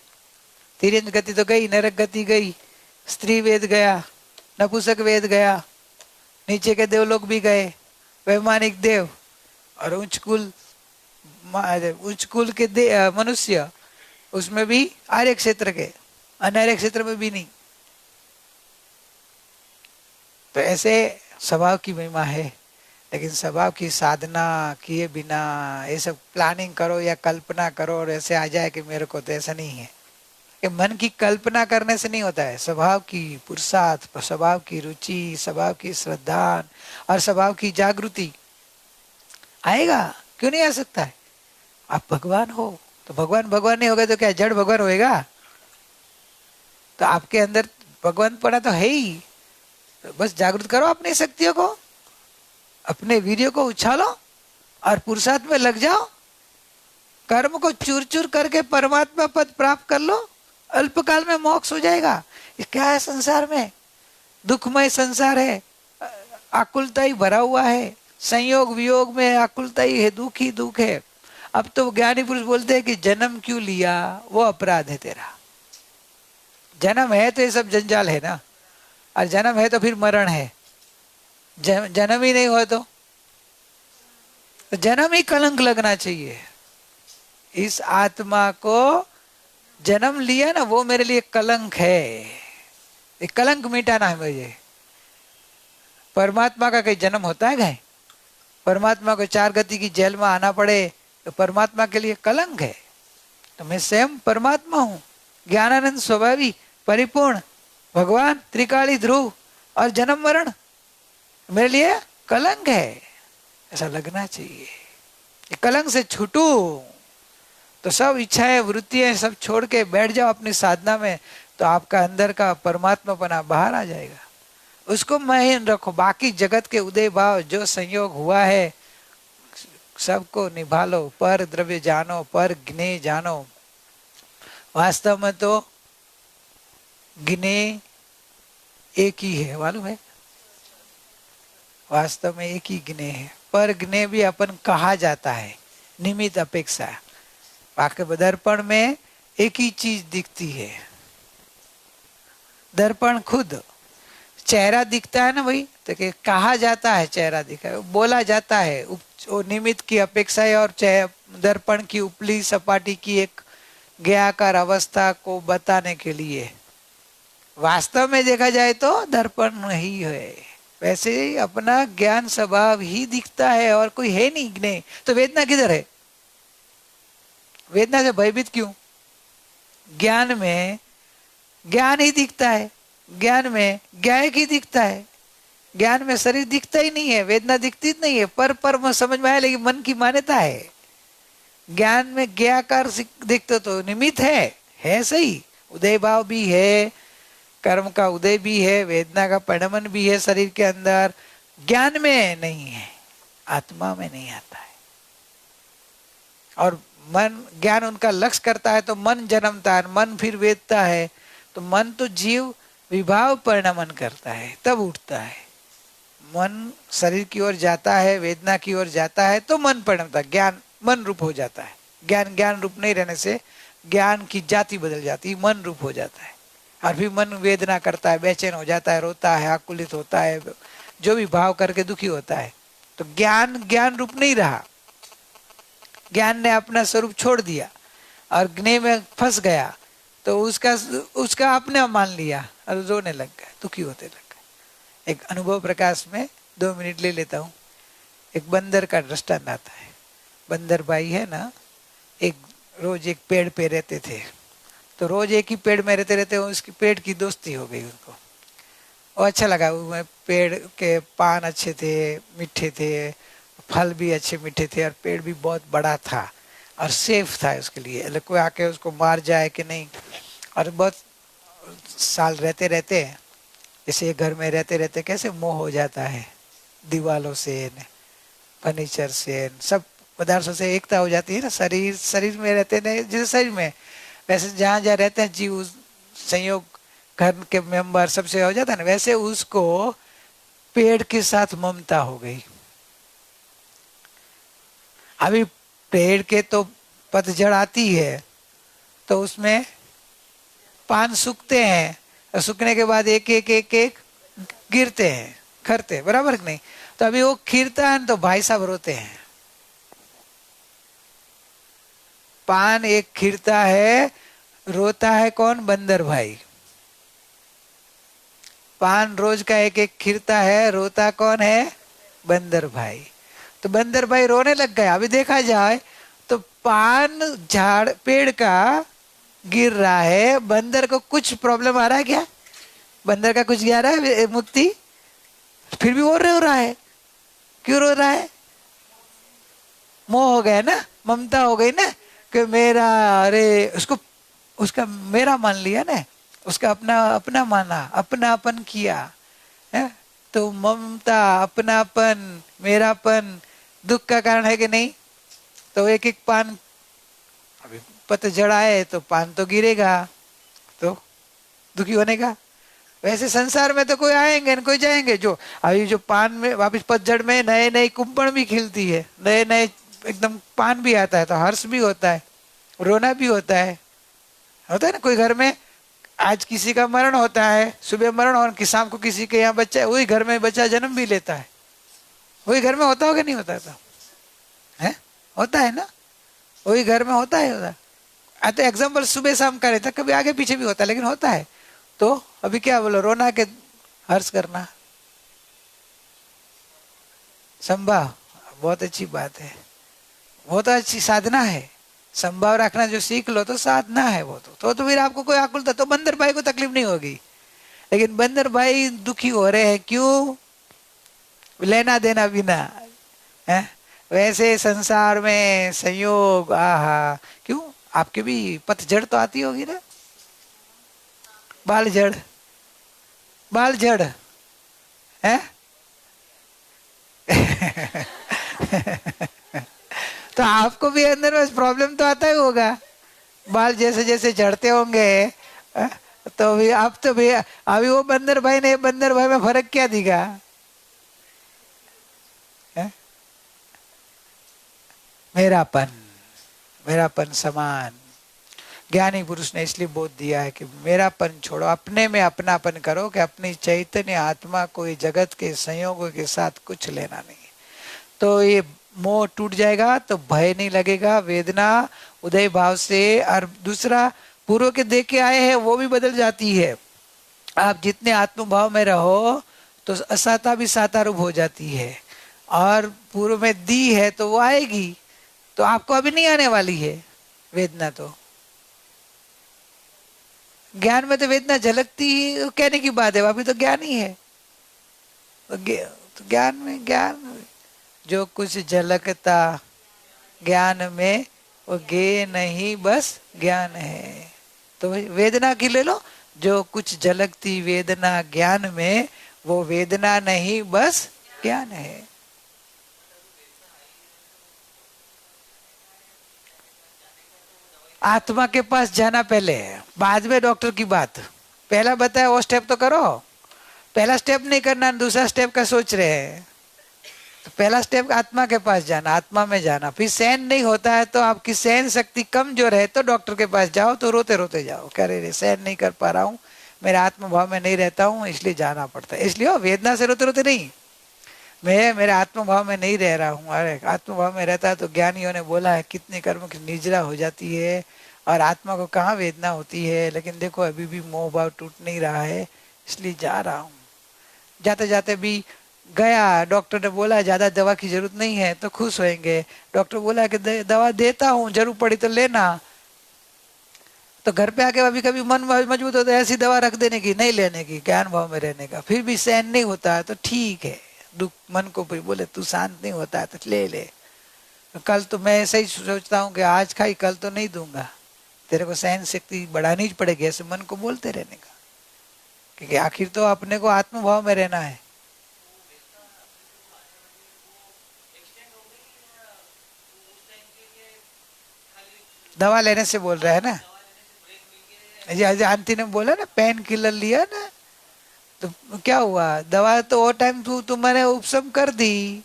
तिर्यंत गति तो गई, नरक गति गई, स्त्री वेद गया, नपुंसक वेद गया, नीचे के देवलोक भी गए, वैमानिक देव, और उच्च कुल के मनुष्य, उसमें भी आर्य क्षेत्र के, अनार्य क्षेत्र में भी नहीं। तो ऐसे स्वभाव की महिमा है, लेकिन स्वभाव की साधना किए बिना ये सब प्लानिंग करो या कल्पना करो और ऐसे आ जाए कि मेरे को, तो ऐसा नहीं है। कि मन की कल्पना करने से नहीं होता है, स्वभाव की पुरुषार्थ, स्वभाव की रुचि, स्वभाव की श्रद्धा और स्वभाव की जागृति आएगा। क्यों नहीं आ सकता है? आप भगवान हो तो भगवान भगवान नहीं होगा तो क्या जड़ भगवान होएगा? तो आपके अंदर भगवान पड़ा तो है ही, तो बस जागृत करो अपनी शक्तियों को, अपने वीर्य को उछालो और पुरुषार्थ में लग जाओ, कर्म को चूर चूर करके परमात्मा पद प्राप्त कर लो, अल्पकाल में मोक्ष हो जाएगा। ये क्या है? संसार में दुखमय संसार है, आकुलता ही भरा हुआ है, संयोग वियोग में आकुलता ही है, दुख ही दुख है। अब तो ज्ञानी पुरुष बोलते हैं कि जन्म क्यों लिया, वो अपराध है तेरा। जन्म है तो ये सब जंजाल है ना, और जन्म है तो फिर मरण है, जन्म ही नहीं हुआ तो जन्म ही कलंक लगना चाहिए। इस आत्मा को जन्म लिया ना, वो मेरे लिए कलंक है, ये कलंक मिटाना है मुझे। परमात्मा का कहीं जन्म होता है क्या? परमात्मा को 4 गति की जेल में आना पड़े तो परमात्मा के लिए कलंक है। तो मैं स्वयं परमात्मा हूं, ज्ञानानंद स्वभावी परिपूर्ण भगवान त्रिकाली ध्रुव, और जन्म मरण मेरे लिए कलंक है, ऐसा लगना चाहिए। कलंक से छूटू तो सब इच्छाएं वृत्तियां सब छोड़ के बैठ जाओ अपनी साधना में, तो आपका अंदर का परमात्मापना बाहर आ जाएगा। उसको महीन रखो। बाकी जगत के उदय भाव जो संयोग हुआ है सबको निभा लो। पर द्रव्य जानो, पर ज्ञे जानो। वास्तव में तो ज्ञे एक ही है, मालूम है? वास्तव में एक ही ज्ञे है। पर ज्ञे भी अपन कहा जाता है निमित्त अपेक्षा। बाकी दर्पण में एक ही चीज दिखती है। दर्पण खुद चेहरा दिखता है ना भाई, तो कि कहा जाता है चेहरा दिखा है, बोला जाता है वो निमित्त की अपेक्षा है, और दर्पण की उपली सपाटी की एक ज्ञाकार अवस्था को बताने के लिए। वास्तव में देखा जाए तो दर्पण नहीं है। वैसे ही अपना ज्ञान स्वभाव ही दिखता है और कोई है नहीं ज्ञेय। तो वेदना किधर है? वेदना से भयभीत क्यों? ज्ञान में ज्ञान ही दिखता है, ज्ञान में ज्ञायक ही दिखता है। ज्ञान में शरीर दिखता ही नहीं है, वेदना दिखती नहीं है। पर समझ में आया, लेकिन मन की मान्यता है। ज्ञान में ज्ञाकार दिखते तो निमित्त है सही, उदय भाव भी है, कर्म का उदय भी है, वेदना का परिणमन भी है शरीर के अंदर। ज्ञान में नहीं है, आत्मा में नहीं आता है। और मन ज्ञान उनका लक्ष्य करता है तो मन जन्मता है, मन फिर वेदता है। तो मन तो जीव विभाव परिणमन करता है तब उठता है। मन शरीर की ओर जाता है, वेदना की ओर जाता है तो मन परिणमता है, ज्ञान मन रूप हो जाता है। ज्ञान रूप नहीं रहने से ज्ञान की जाति बदल जाती है, मन रूप हो जाता है। और फिर मन वेदना करता है, बेचैन हो जाता है, रोता है, आकुलित होता है, जो भी भाव करके दुखी होता है। तो ज्ञान रूप नहीं रहा, ज्ञान ने अपना स्वरूप छोड़ दिया और ज्ञेय में फंस गया। तो उसका अपने मान लिया और रोने लग गया, दुखी होते लग गए। एक अनुभव प्रकाश में 2 मिनट ले लेता हूँ। एक बंदर का दृष्टांत आता है। बंदर भाई है ना, रोज एक पेड़ पे रहते थे। तो रोज एक ही पेड़ में रहते उसकी पेड़ की दोस्ती हो गई उनको, और अच्छा लगा। वो पेड़ के पान अच्छे थे, मीठे थे, फल भी अच्छे मीठे थे, और पेड़ भी बहुत बड़ा था और सेफ था उसके लिए, कोई आके उसको मार जाए कि नहीं। और बहुत साल रहते रहते जैसे घर में रहते रहते कैसे मोह हो जाता है, दीवालों से, फर्नीचर से, सब पदार्थों से एकता हो जाती है ना। शरीर में रहते नहीं, जैसे शरीर में वैसे जहाँ जहाँ रहते हैं जीव संयोग, घर के मेंबर सबसे हो जाता है ना, वैसे उसको पेड़ के साथ ममता हो गई। अभी पेड़ के तो पतझड़ आती है तो उसमें पान सूखते हैं, और सूखने के बाद एक एक गिरते हैं, खरते, बराबर नहीं? तो अभी वो खिरता है तो भाई साहब रोते हैं। पान एक खिरता है, रोता है कौन? बंदर भाई। पान रोज का एक एक खिरता है, रोता कौन है? बंदर भाई। तो बंदर भाई रोने लग गया। अभी देखा जाए तो पान झाड़ पेड़ का गिर रहा है, बंदर को कुछ प्रॉब्लम आ रहा है क्या? बंदर का कुछ आ रहा है मुक्ति? फिर भी वो रो रहा है। क्यों रो रहा है? मोह हो गया ना, ममता हो गई ना कि मेरा, अरे उसका मेरा मान लिया ना, उसका अपना माना, अपनापन किया है। तो ममता, अपनापन, मेरापन दुख का कारण है कि नहीं? तो एक एक पान, अभी पतझड़ आए तो पान तो गिरेगा, तो दुखी होने का। वैसे संसार में तो कोई आएंगे न कोई जाएंगे। जो अभी जो पान में वापिस पतझड़ में नए नए कुंपण भी खिलती है, नए नए एकदम पान भी आता है, तो हर्ष भी होता है, रोना भी होता है ना। कोई घर में आज किसी का मरण होता है, सुबह मरण और शाम को किसी के यहाँ बच्चा, वही घर में बच्चा जन्म भी लेता है। वही घर में होता होगा नहीं होता? तो है, होता है ना, वही घर में होता है। तो एग्जाम्पल सुबह शाम का रहता, कभी आगे पीछे भी होता है, लेकिन होता है। तो अभी क्या बोलो, रोना के हर्ष करना? संभा बहुत अच्छी बात है, वो तो अच्छी साधना है। संभाव रखना जो सीख लो तो साधना है वो तो फिर आपको कोई आकुलता, तो बंदर भाई को तकलीफ नहीं होगी। लेकिन बंदर भाई दुखी हो रहे हैं क्यों? लेना देना बिना है। वैसे संसार में संयोग, आहा, क्यों? आपके भी पतझड़ तो आती होगी ना, बाल झड़, बाल झड़ है। तो आपको भी अंदर में प्रॉब्लम तो आता ही होगा, बाल जैसे जैसे झड़ते होंगे। अ, तो भी आप तो भी अभी वो बंदर भाई ने बंदर भाई में फर्क क्या दिखा है? मेरापन, मेरापन समान। ज्ञानी पुरुष ने इसलिए बोध दिया है कि मेरापन छोड़ो, अपने में अपनापन करो, कि अपनी चैतन्य आत्मा को जगत के संयोगों के साथ कुछ लेना नहीं। तो ये मोह टूट जाएगा, तो भय नहीं लगेगा, वेदना उदय भाव से। और दूसरा, पूर्व के देख के आए हैं वो भी बदल जाती है। आप जितने आत्म भाव में रहो तो असाता भी साता रूप हो जाती है। और पूर्व में दी है तो वो आएगी, तो आपको अभी नहीं आने वाली है वेदना। तो ज्ञान में तो वेदना झलकती कहने की बात है, अभी तो ज्ञान ही है। तो ज्ञान में, ज्ञान जो कुछ झलकता ज्ञान में, वो गे नहीं बस ज्ञान है। तो वेदना की ले लो, जो कुछ झलकती वेदना ज्ञान में, वो वेदना नहीं बस ज्ञान है। आत्मा के पास जाना पहले, बाद में डॉक्टर की बात। पहला बताया वो स्टेप तो करो। पहला स्टेप नहीं करना, दूसरा स्टेप का सोच रहे हैं। तो पहला स्टेप आत्मा के पास जाना, आत्मा में जाना। फिर सहन नहीं होता है तो आपकी सहन शक्ति कमजोर है तो डॉक्टर के पास जाओ, तो रोते रोते जाओ, कह रहे सहन नहीं कर पा रहा हूँ, मेरे आत्म भाव में नहीं रहता हूँ, इसलिए जाना पड़ता है। इसलिए वेदना से रोते रोते नहीं, मैं मेरे आत्म भाव में नहीं रह रहा हूँ। अरे आत्म भाव में रहता है तो ज्ञानियों ने बोला है कितने कर्म की निजरा हो जाती है और आत्मा को कहाँ वेदना होती है। लेकिन देखो अभी भी मोह भाव टूट नहीं रहा है, इसलिए जा रहा हूँ। जाते जाते भी गया, डॉक्टर ने बोला ज्यादा दवा की जरूरत नहीं है, तो खुश होंगे। डॉक्टर बोला कि दवा देता हूँ, जरूर पड़ी तो लेना। तो घर पे आके अभी कभी मन मजबूत होता है ऐसी दवा रख देने की, नहीं लेने की, ज्ञान भाव में रहने का। फिर भी सहन नहीं होता है तो ठीक है, दुख मन को फिर बोले तू शांत नहीं होता है तो ले ले। कल तो मैं ऐसा ही सोचता हूँ कि आज खाई कल तो नहीं दूंगा, तेरे को सहन शक्ति बढ़ानी ही पड़ेगी, ऐसे मन को बोलते रहने का। क्योंकि आखिर तो अपने को आत्म भाव में रहना है। दवा लेने से बोल रहा है ना, जी आंटी ने बोला ना पेन किलर लिया ना, तो क्या हुआ, दवा तो वो टाइम तुम्हारे उपशम कर दी,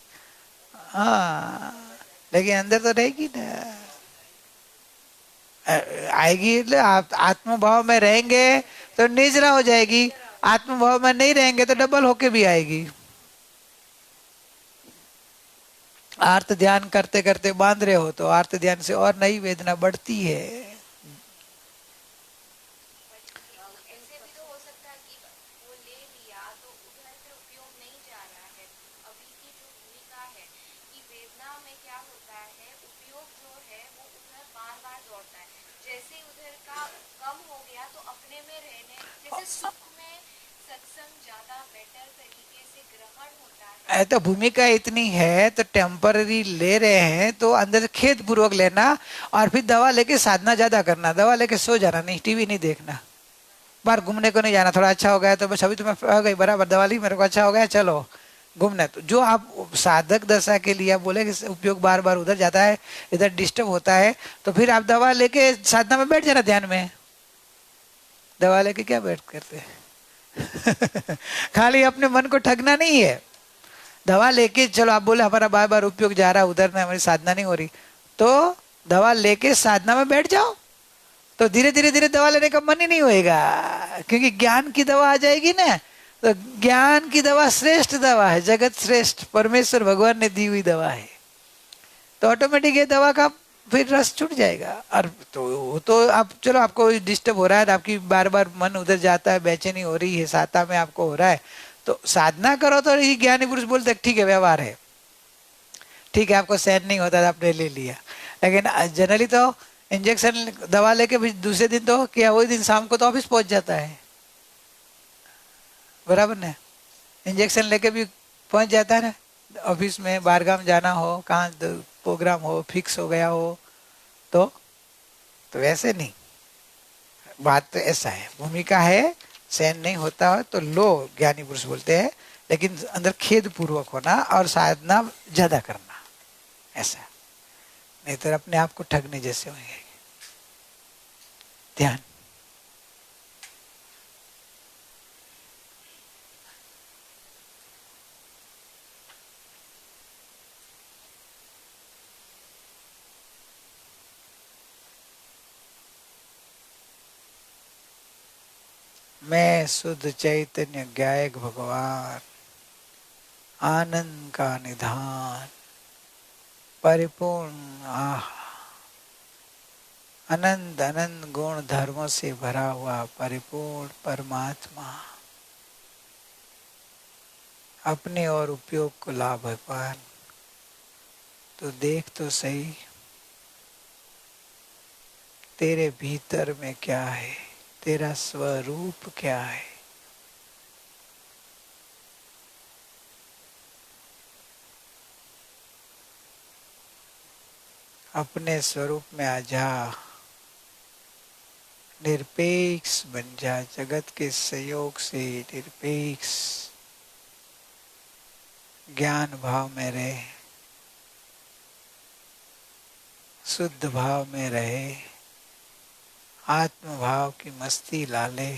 हाँ, लेकिन अंदर तो रहेगी ना, आएगी। એટલે आप आत्म भाव में रहेंगे तो निजरा हो जाएगी, आत्म भाव में नहीं रहेंगे तो डबल होके भी आएगी। आर्त ध्यान करते करते बांध रहे हो तो आर्त ध्यान से और नई वेदना बढ़ती है। तो भूमिका इतनी है तो टेम्पररी ले रहे हैं तो अंदर से खेद पूर्वक लेना, और फिर दवा लेके साधना ज्यादा करना, दवा लेके सो जाना नहीं, टीवी नहीं देखना, बाहर घूमने को नहीं जाना। थोड़ा अच्छा हो गया तो बस अभी तो मैं आ गई बराबर, दवा ली मेरे को अच्छा हो गया चलो घूमने। तो जो आप साधक दशा के लिए आप बोले कि उपयोग बार बार उधर जाता है, इधर डिस्टर्ब होता है, तो फिर आप दवा लेके साधना में बैठ जाना ध्यान में। दवा लेके क्या बैठ करते खाली अपने मन को ठगना नहीं है। दवा लेके चलो, आप बोले हमारा बार बार उपयोग जा रहा है उधर में, हमारी साधना नहीं हो रही, तो दवा लेके साधना में बैठ जाओ, तो धीरे धीरे धीरे दवा लेने का मन ही नहीं होएगा, क्योंकि ज्ञान की दवा आ जाएगी ना। तो ज्ञान की दवा श्रेष्ठ दवा है, जगत श्रेष्ठ परमेश्वर भगवान ने दी हुई दवा है, तो ऑटोमेटिक ये दवा का फिर रस छूट जाएगा। और तो आप चलो आपको डिस्टर्ब हो रहा है, आपकी बार बार मन उधर जाता है, बेचैनी हो रही है, साता में आपको हो रहा है, तो साधना करो। तो ये ज्ञानी पुरुष बोलते ठीक है व्यवहार है, ठीक है, आपको सहन नहीं होता था, आपने ले लिया। लेकिन जनरली तो इंजेक्शन दवा लेके भी दूसरे दिन तो क्या, वही दिन शाम को तो ऑफिस पहुंच जाता है, बराबर ना। इंजेक्शन लेके भी पहुंच जाता है ना ऑफिस में, बाहरगाम जाना हो, कहाँ प्रोग्राम हो, फिक्स हो गया हो तो वैसे नहीं। बात तो ऐसा है, भूमिका है, सहन नहीं होता है तो लो, ज्ञानी पुरुष बोलते हैं, लेकिन अंदर खेद पूर्वक होना और साधना ज्यादा करना, ऐसा। नहीं तो अपने आप को ठगने जैसे होंगे। ध्यान। मैं शुद्ध चैतन्य गायक भगवान, आनंद का निधान, परिपूर्ण अनंत अनंत गुण धर्मों से भरा हुआ परिपूर्ण परमात्मा, अपने और उपयोग को ला भगवान। तो देख तो सही तेरे भीतर में क्या है, तेरा स्वरूप क्या है। अपने स्वरूप में आ जा, निरपेक्ष बन जा, जगत के सहयोग से निरपेक्ष ज्ञान भाव में रहे, शुद्ध भाव में रहे, आत्म भाव की मस्ती ला ले।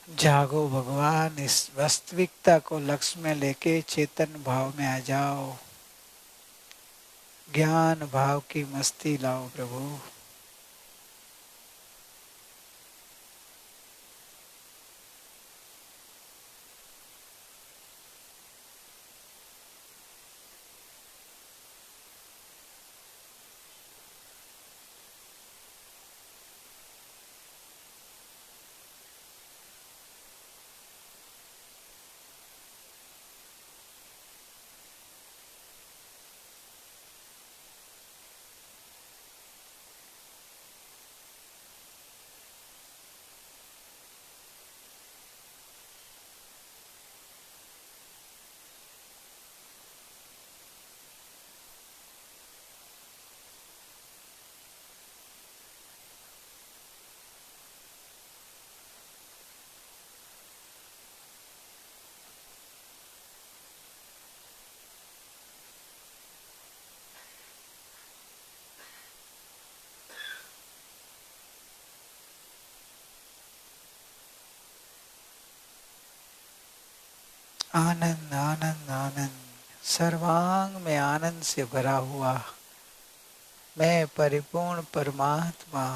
जागो भगवान, इस वास्तविकता को लक्ष्य में लेके चेतन भाव में आ जाओ, ज्ञान भाव की मस्ती लाओ प्रभु। आनंद आनंद आनंद, सर्वांग में आनंद से भरा हुआ मैं परिपूर्ण परमात्मा।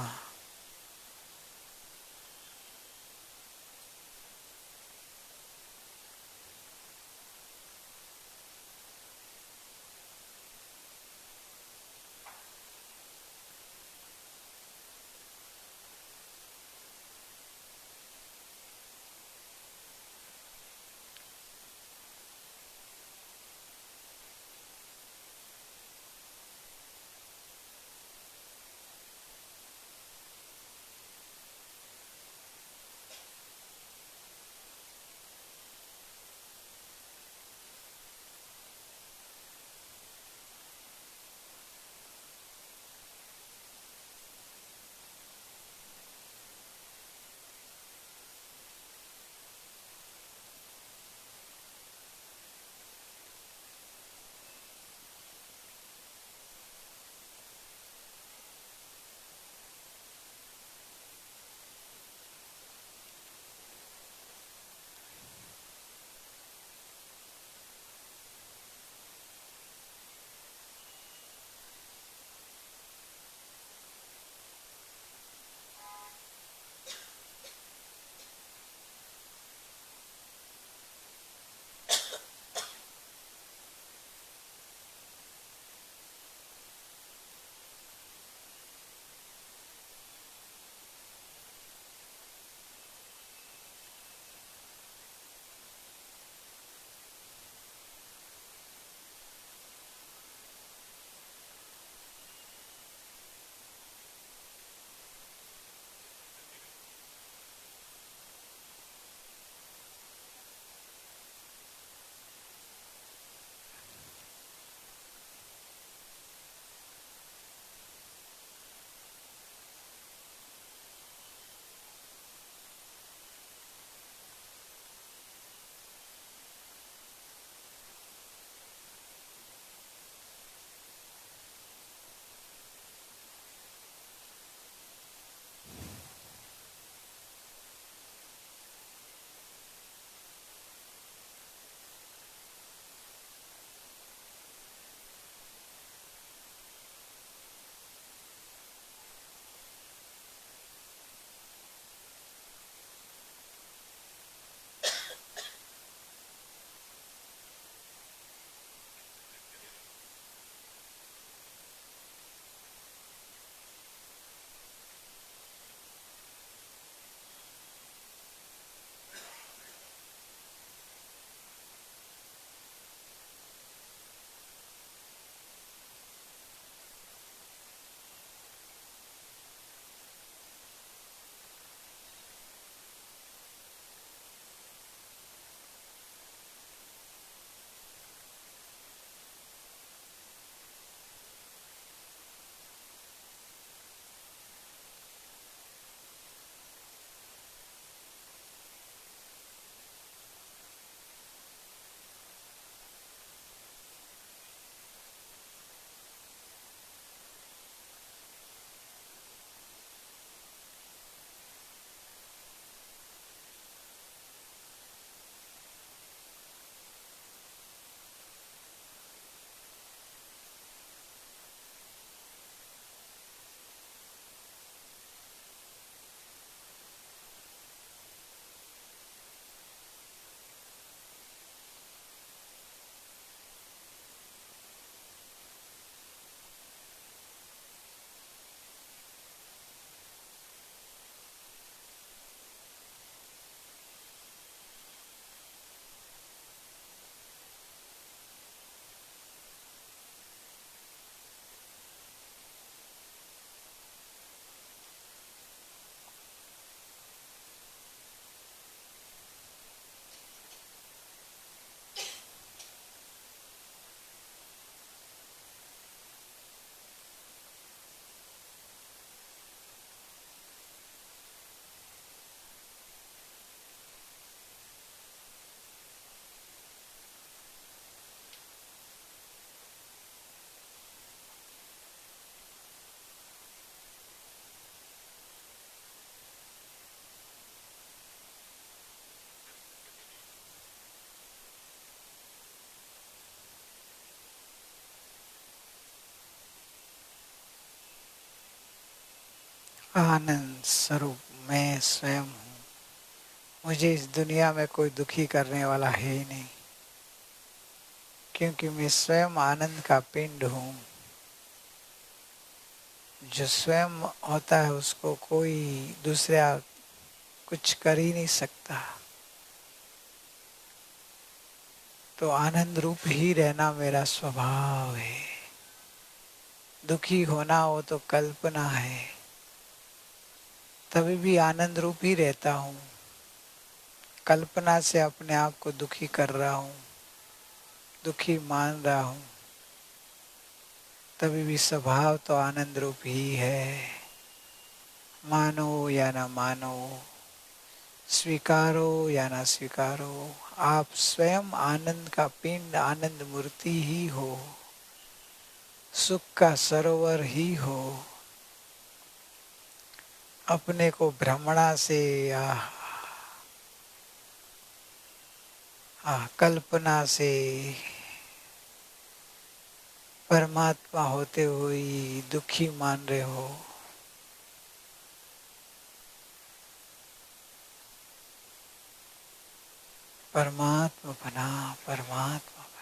आनंद स्वरूप मैं स्वयं हूँ। मुझे इस दुनिया में कोई दुखी करने वाला है ही नहीं, क्योंकि मैं स्वयं आनंद का पिंड हूँ। जो स्वयं होता है उसको कोई दूसरा कुछ कर ही नहीं सकता। तो आनंद रूप ही रहना मेरा स्वभाव है। दुखी होना वो तो कल्पना है, तभी भी आनंद रूप ही रहता हूँ। कल्पना से अपने आप को दुखी कर रहा हूँ, दुखी मान रहा हूँ, तभी भी स्वभाव तो आनंद रूप ही है। मानो या ना मानो, स्वीकारो या ना स्वीकारो, आप स्वयं आनंद का पिंड, आनंद मूर्ति ही हो, सुख का सरोवर ही हो। अपने को भ्रमणा से कल्पना से परमात्मा होते हुए दुखी मान रहे हो। परमात्मा बना, परमात्मा बना।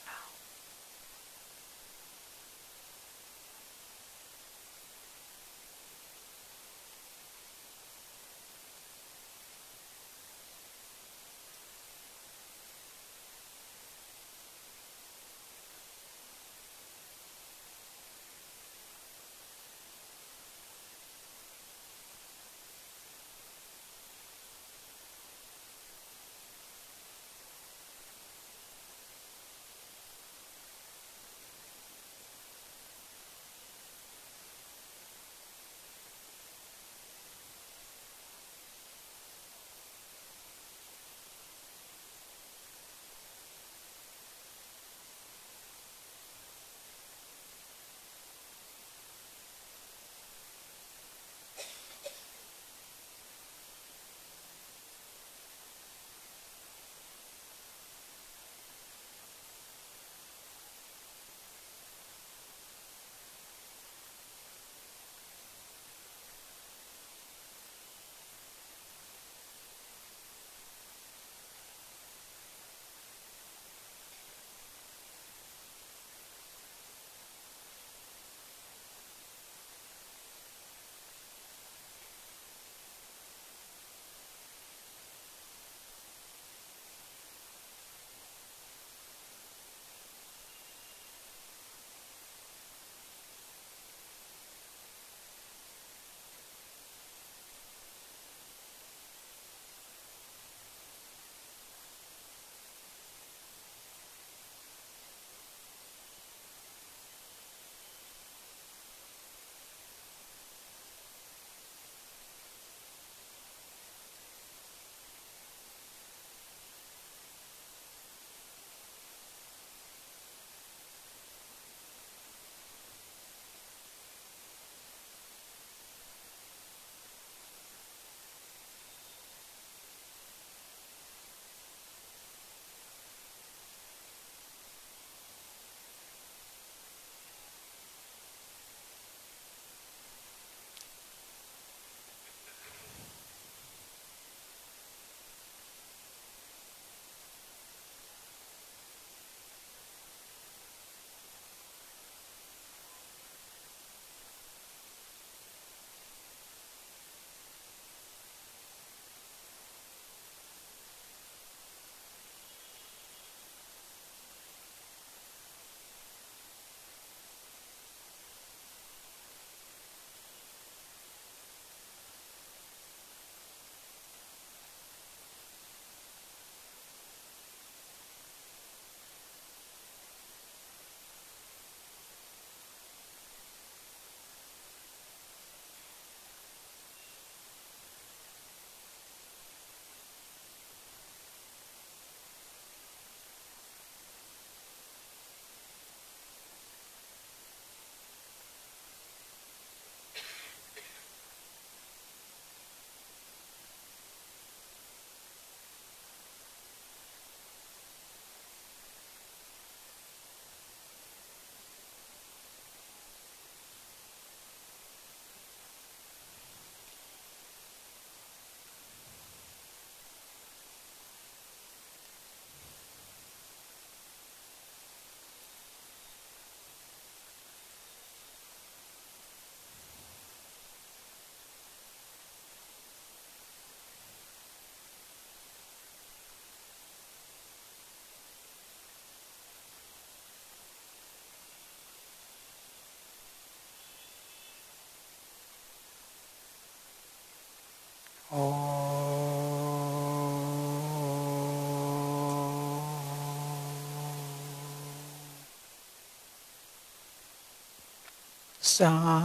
शांति।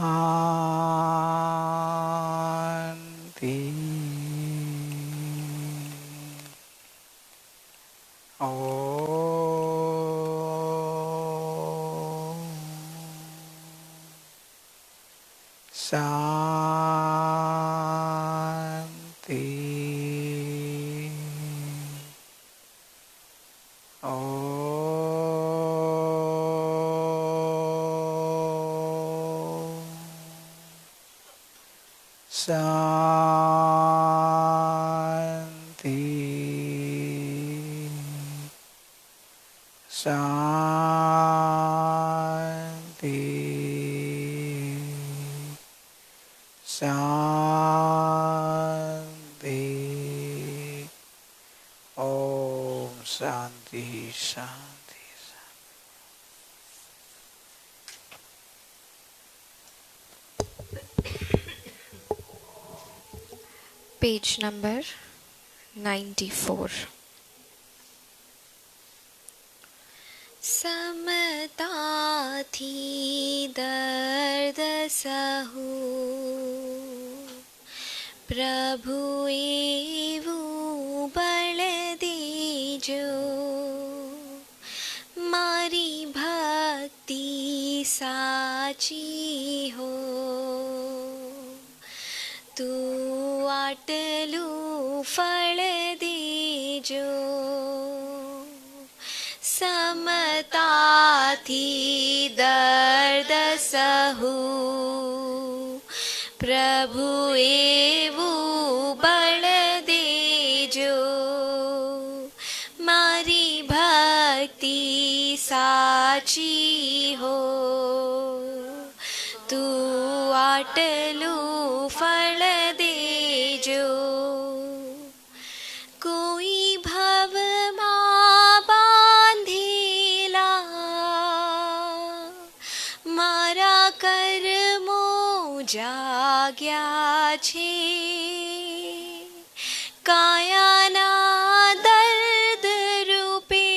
शांति। शांति। शांति। शांति। ओम शांति शांति। Page number 94. समता थी दर्द सहू, प्रभु એવું બળ દીજો, મારી ભક્તિ સાચી હો, તું આટલું ફળ દેજો. સમતાથી દર્દ સહુ, પ્રભુ એવું બળ દેજો, મારી ભક્તિ સાચી હો, તું આટલું ફળ દેજો. કોઈ ભવમાં બાંધેલા મારા કર્મો જાગ્યા છે, કાયાના દર્દ રૂપે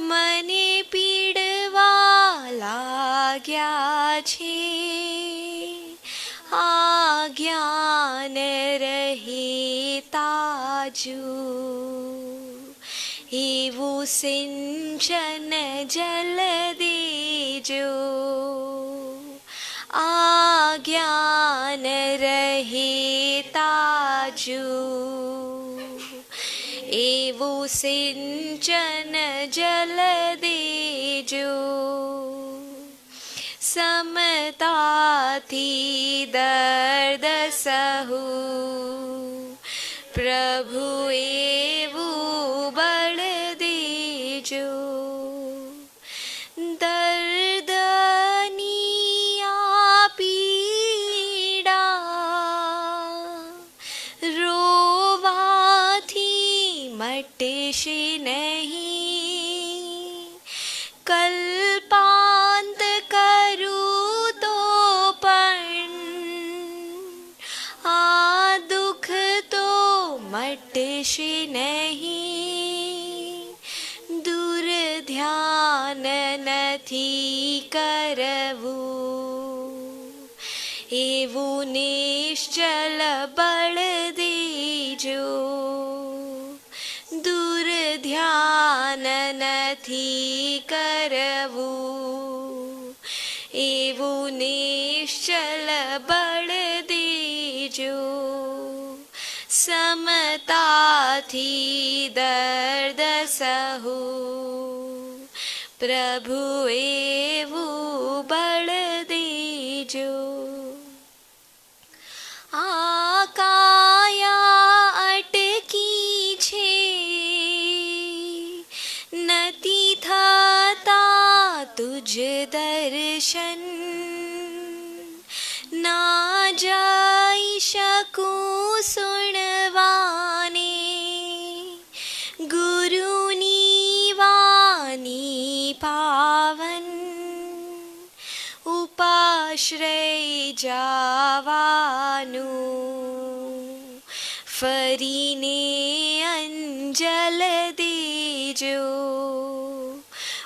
મને પીડવા લાગ્યા છે. આ જ્ઞાન રહે તાજું, એવું સિંચન જલ દેજો. આ જ્ઞાન રહે તાજું, એવું સિંચન જલ દેજો. સમતાથી દર્દ સહુ, પ્રભુ એવું બળ દેજો. દર્દની આ પીડા રોવાથી મટશે નહીં, કલ્પાંત કરું તો પણ આ દુઃખ તો મટશે નહીં. દૂર ધ્યાન નથી કરવું, એવું નિશ્ચલ બળ દેજો. દૂર ધ્યાન નથી કરવું, એવું નિશ્ચલ બળ દેજો. સમતાથી દર્દ સહુ, પ્રભુ એવું બળ દેજો. આ કાયા અટકી છે, નથી થતા તુજ દર્શન, ના જઈ શકું સુણવાને ગુરુની વાણી પાવન. ઉપાશ્રય જવાનું ફરીને અંજલ દેજો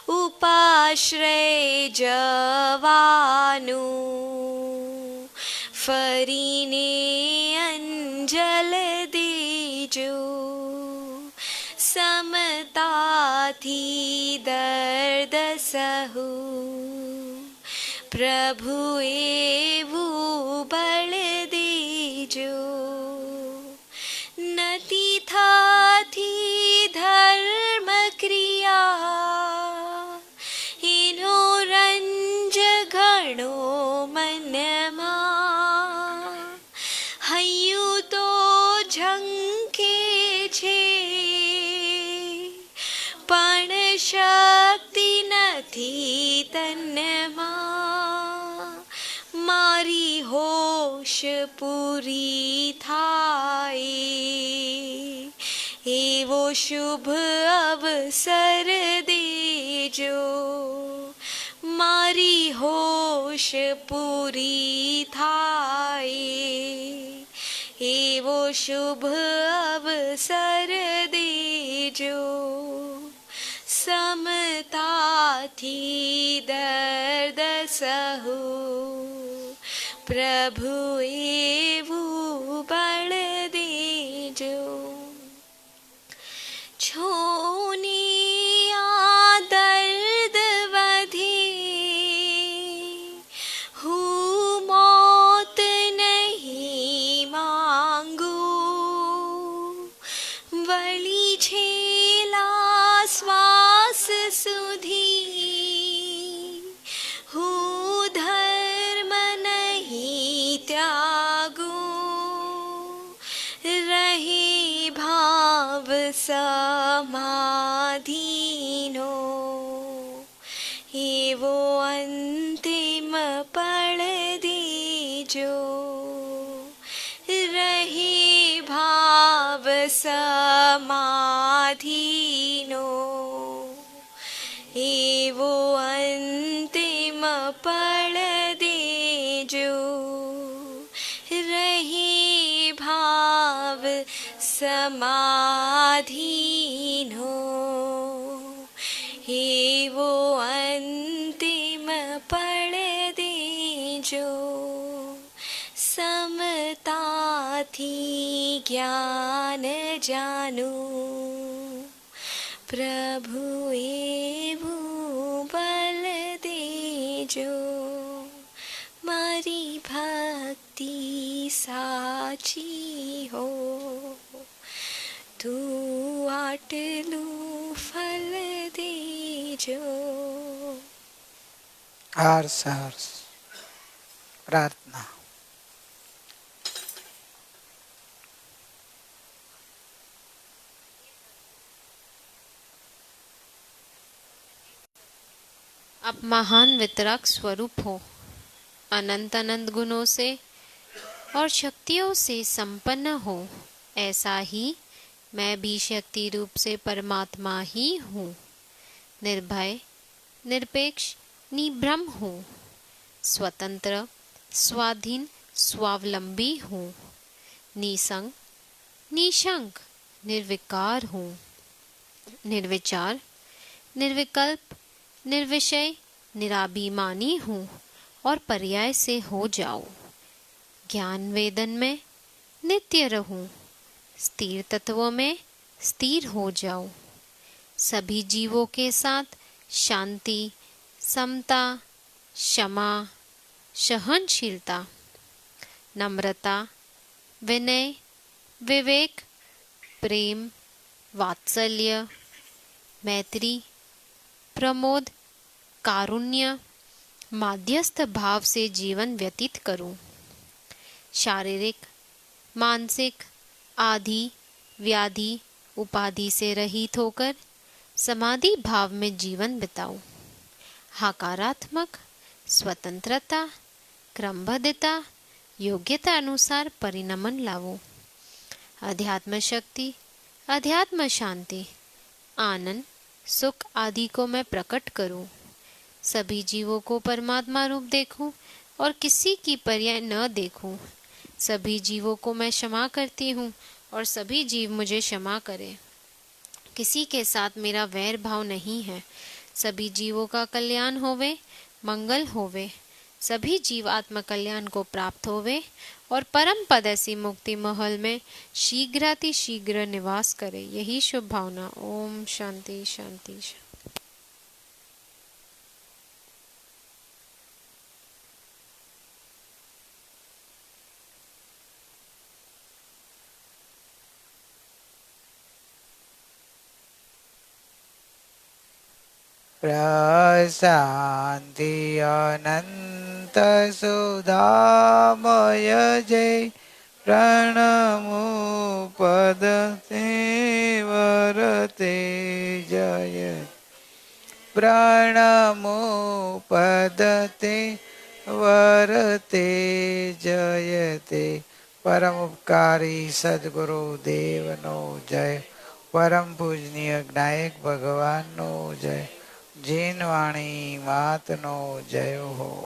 ઉપાશ્રય જવાનું ફરીને અંજલ દેજો સમતાથી દર્દ સહુ પ્રભુ એવું બળ દેજો નથી થાતી ધર્મ ક્રિયા એનો રંજ ઘણો મનમાં હૈયું તો ઝંકે છે પણ શક્તિ નથી તનમાં મારી હોશ પૂરી થાય એવો શુભ અવસર દેજો મારી હોશ પૂરી થાય એવો શુભ અવસર દેજો સમતાથી દર્દ સહુ પ્રભુ એવું બળ દેજો છોની આ દર્દ વધે હું મોત નહીં માંગુ વળી છેલ્લા શ્વાસ સુધી હું ધર્મ નહીં ત્યાગું રહે ભાવ સમાધિનો એવો અંતિમ પળ દેજો રહે ભાવ સમાધિનો એવો અંતિમ પળ દેજો રહે ભાવ સમાધિનો એવો અંતિમ પળ દેજો સમતાથી જ્ઞાન જાનું પ્રભુ એવું બલ દેજો મારી ભક્તિ સાચી હો તું આટલું ફલ દેજો હર્ષ હર્ષ પ્રાર્થના आप महान वितरक स्वरूप हो अनंत अनंत गुणों से और शक्तियों से संपन्न हो ऐसा ही मैं भी शक्ति रूप से परमात्मा ही हूँ निर्भय निरपेक्ष निभ्रम हूँ स्वतंत्र स्वाधीन स्वावलंबी हूँ निसंग निशंक निर्विकार हूँ निर्विचार निर्विकल्प निर्विषय निराभिमानी हूँ और पर्याय से हो जाओ ज्ञान वेदन में नित्य रहूं स्थिर तत्वों में स्थिर हो जाओ सभी जीवों के साथ शांति समता क्षमा सहनशीलता नम्रता विनय विवेक प्रेम वात्सल्य मैत्री प्रमोद कारुण्य माध्यस्थ भाव से जीवन व्यतीत करूं शारीरिक मानसिक आदि व्याधि उपाधि से रहित होकर समाधि भाव में जीवन बिताऊं हकारात्मक स्वतंत्रता क्रमबद्धता योग्यता अनुसार परिणमन लावो अध्यात्म शक्ति अध्यात्म शांति आनंद सुख आदि को मैं प्रकट करूं सभी जीवों को परमात्मा रूप देखूं और किसी की पर्याय न देखूं सभी जीवों को मैं क्षमा करती हूँ और सभी जीव मुझे क्षमा करें। किसी के साथ मेरा वैर भाव नहीं है। सभी जीवों का कल्याण होवे, मंगल होवे, सभी जीव आत्म कल्याण को प्राप्त होवे और परम पद ऐसी मुक्ति महल में शीघ्राति शीघ्र निवास करे। यही शुभ भावना। ओम शांति शांति शांति। प्रशान्ति अनन्त सुधामय जय प्रणमुपदते वरते जय प्रणमुपदते वरते जयते। परम उपकारी सद्गुरु देवनो जय। परम पूजनीय ज्ञायक भगवान नो जय। जीन वाणी मात नो जय हो।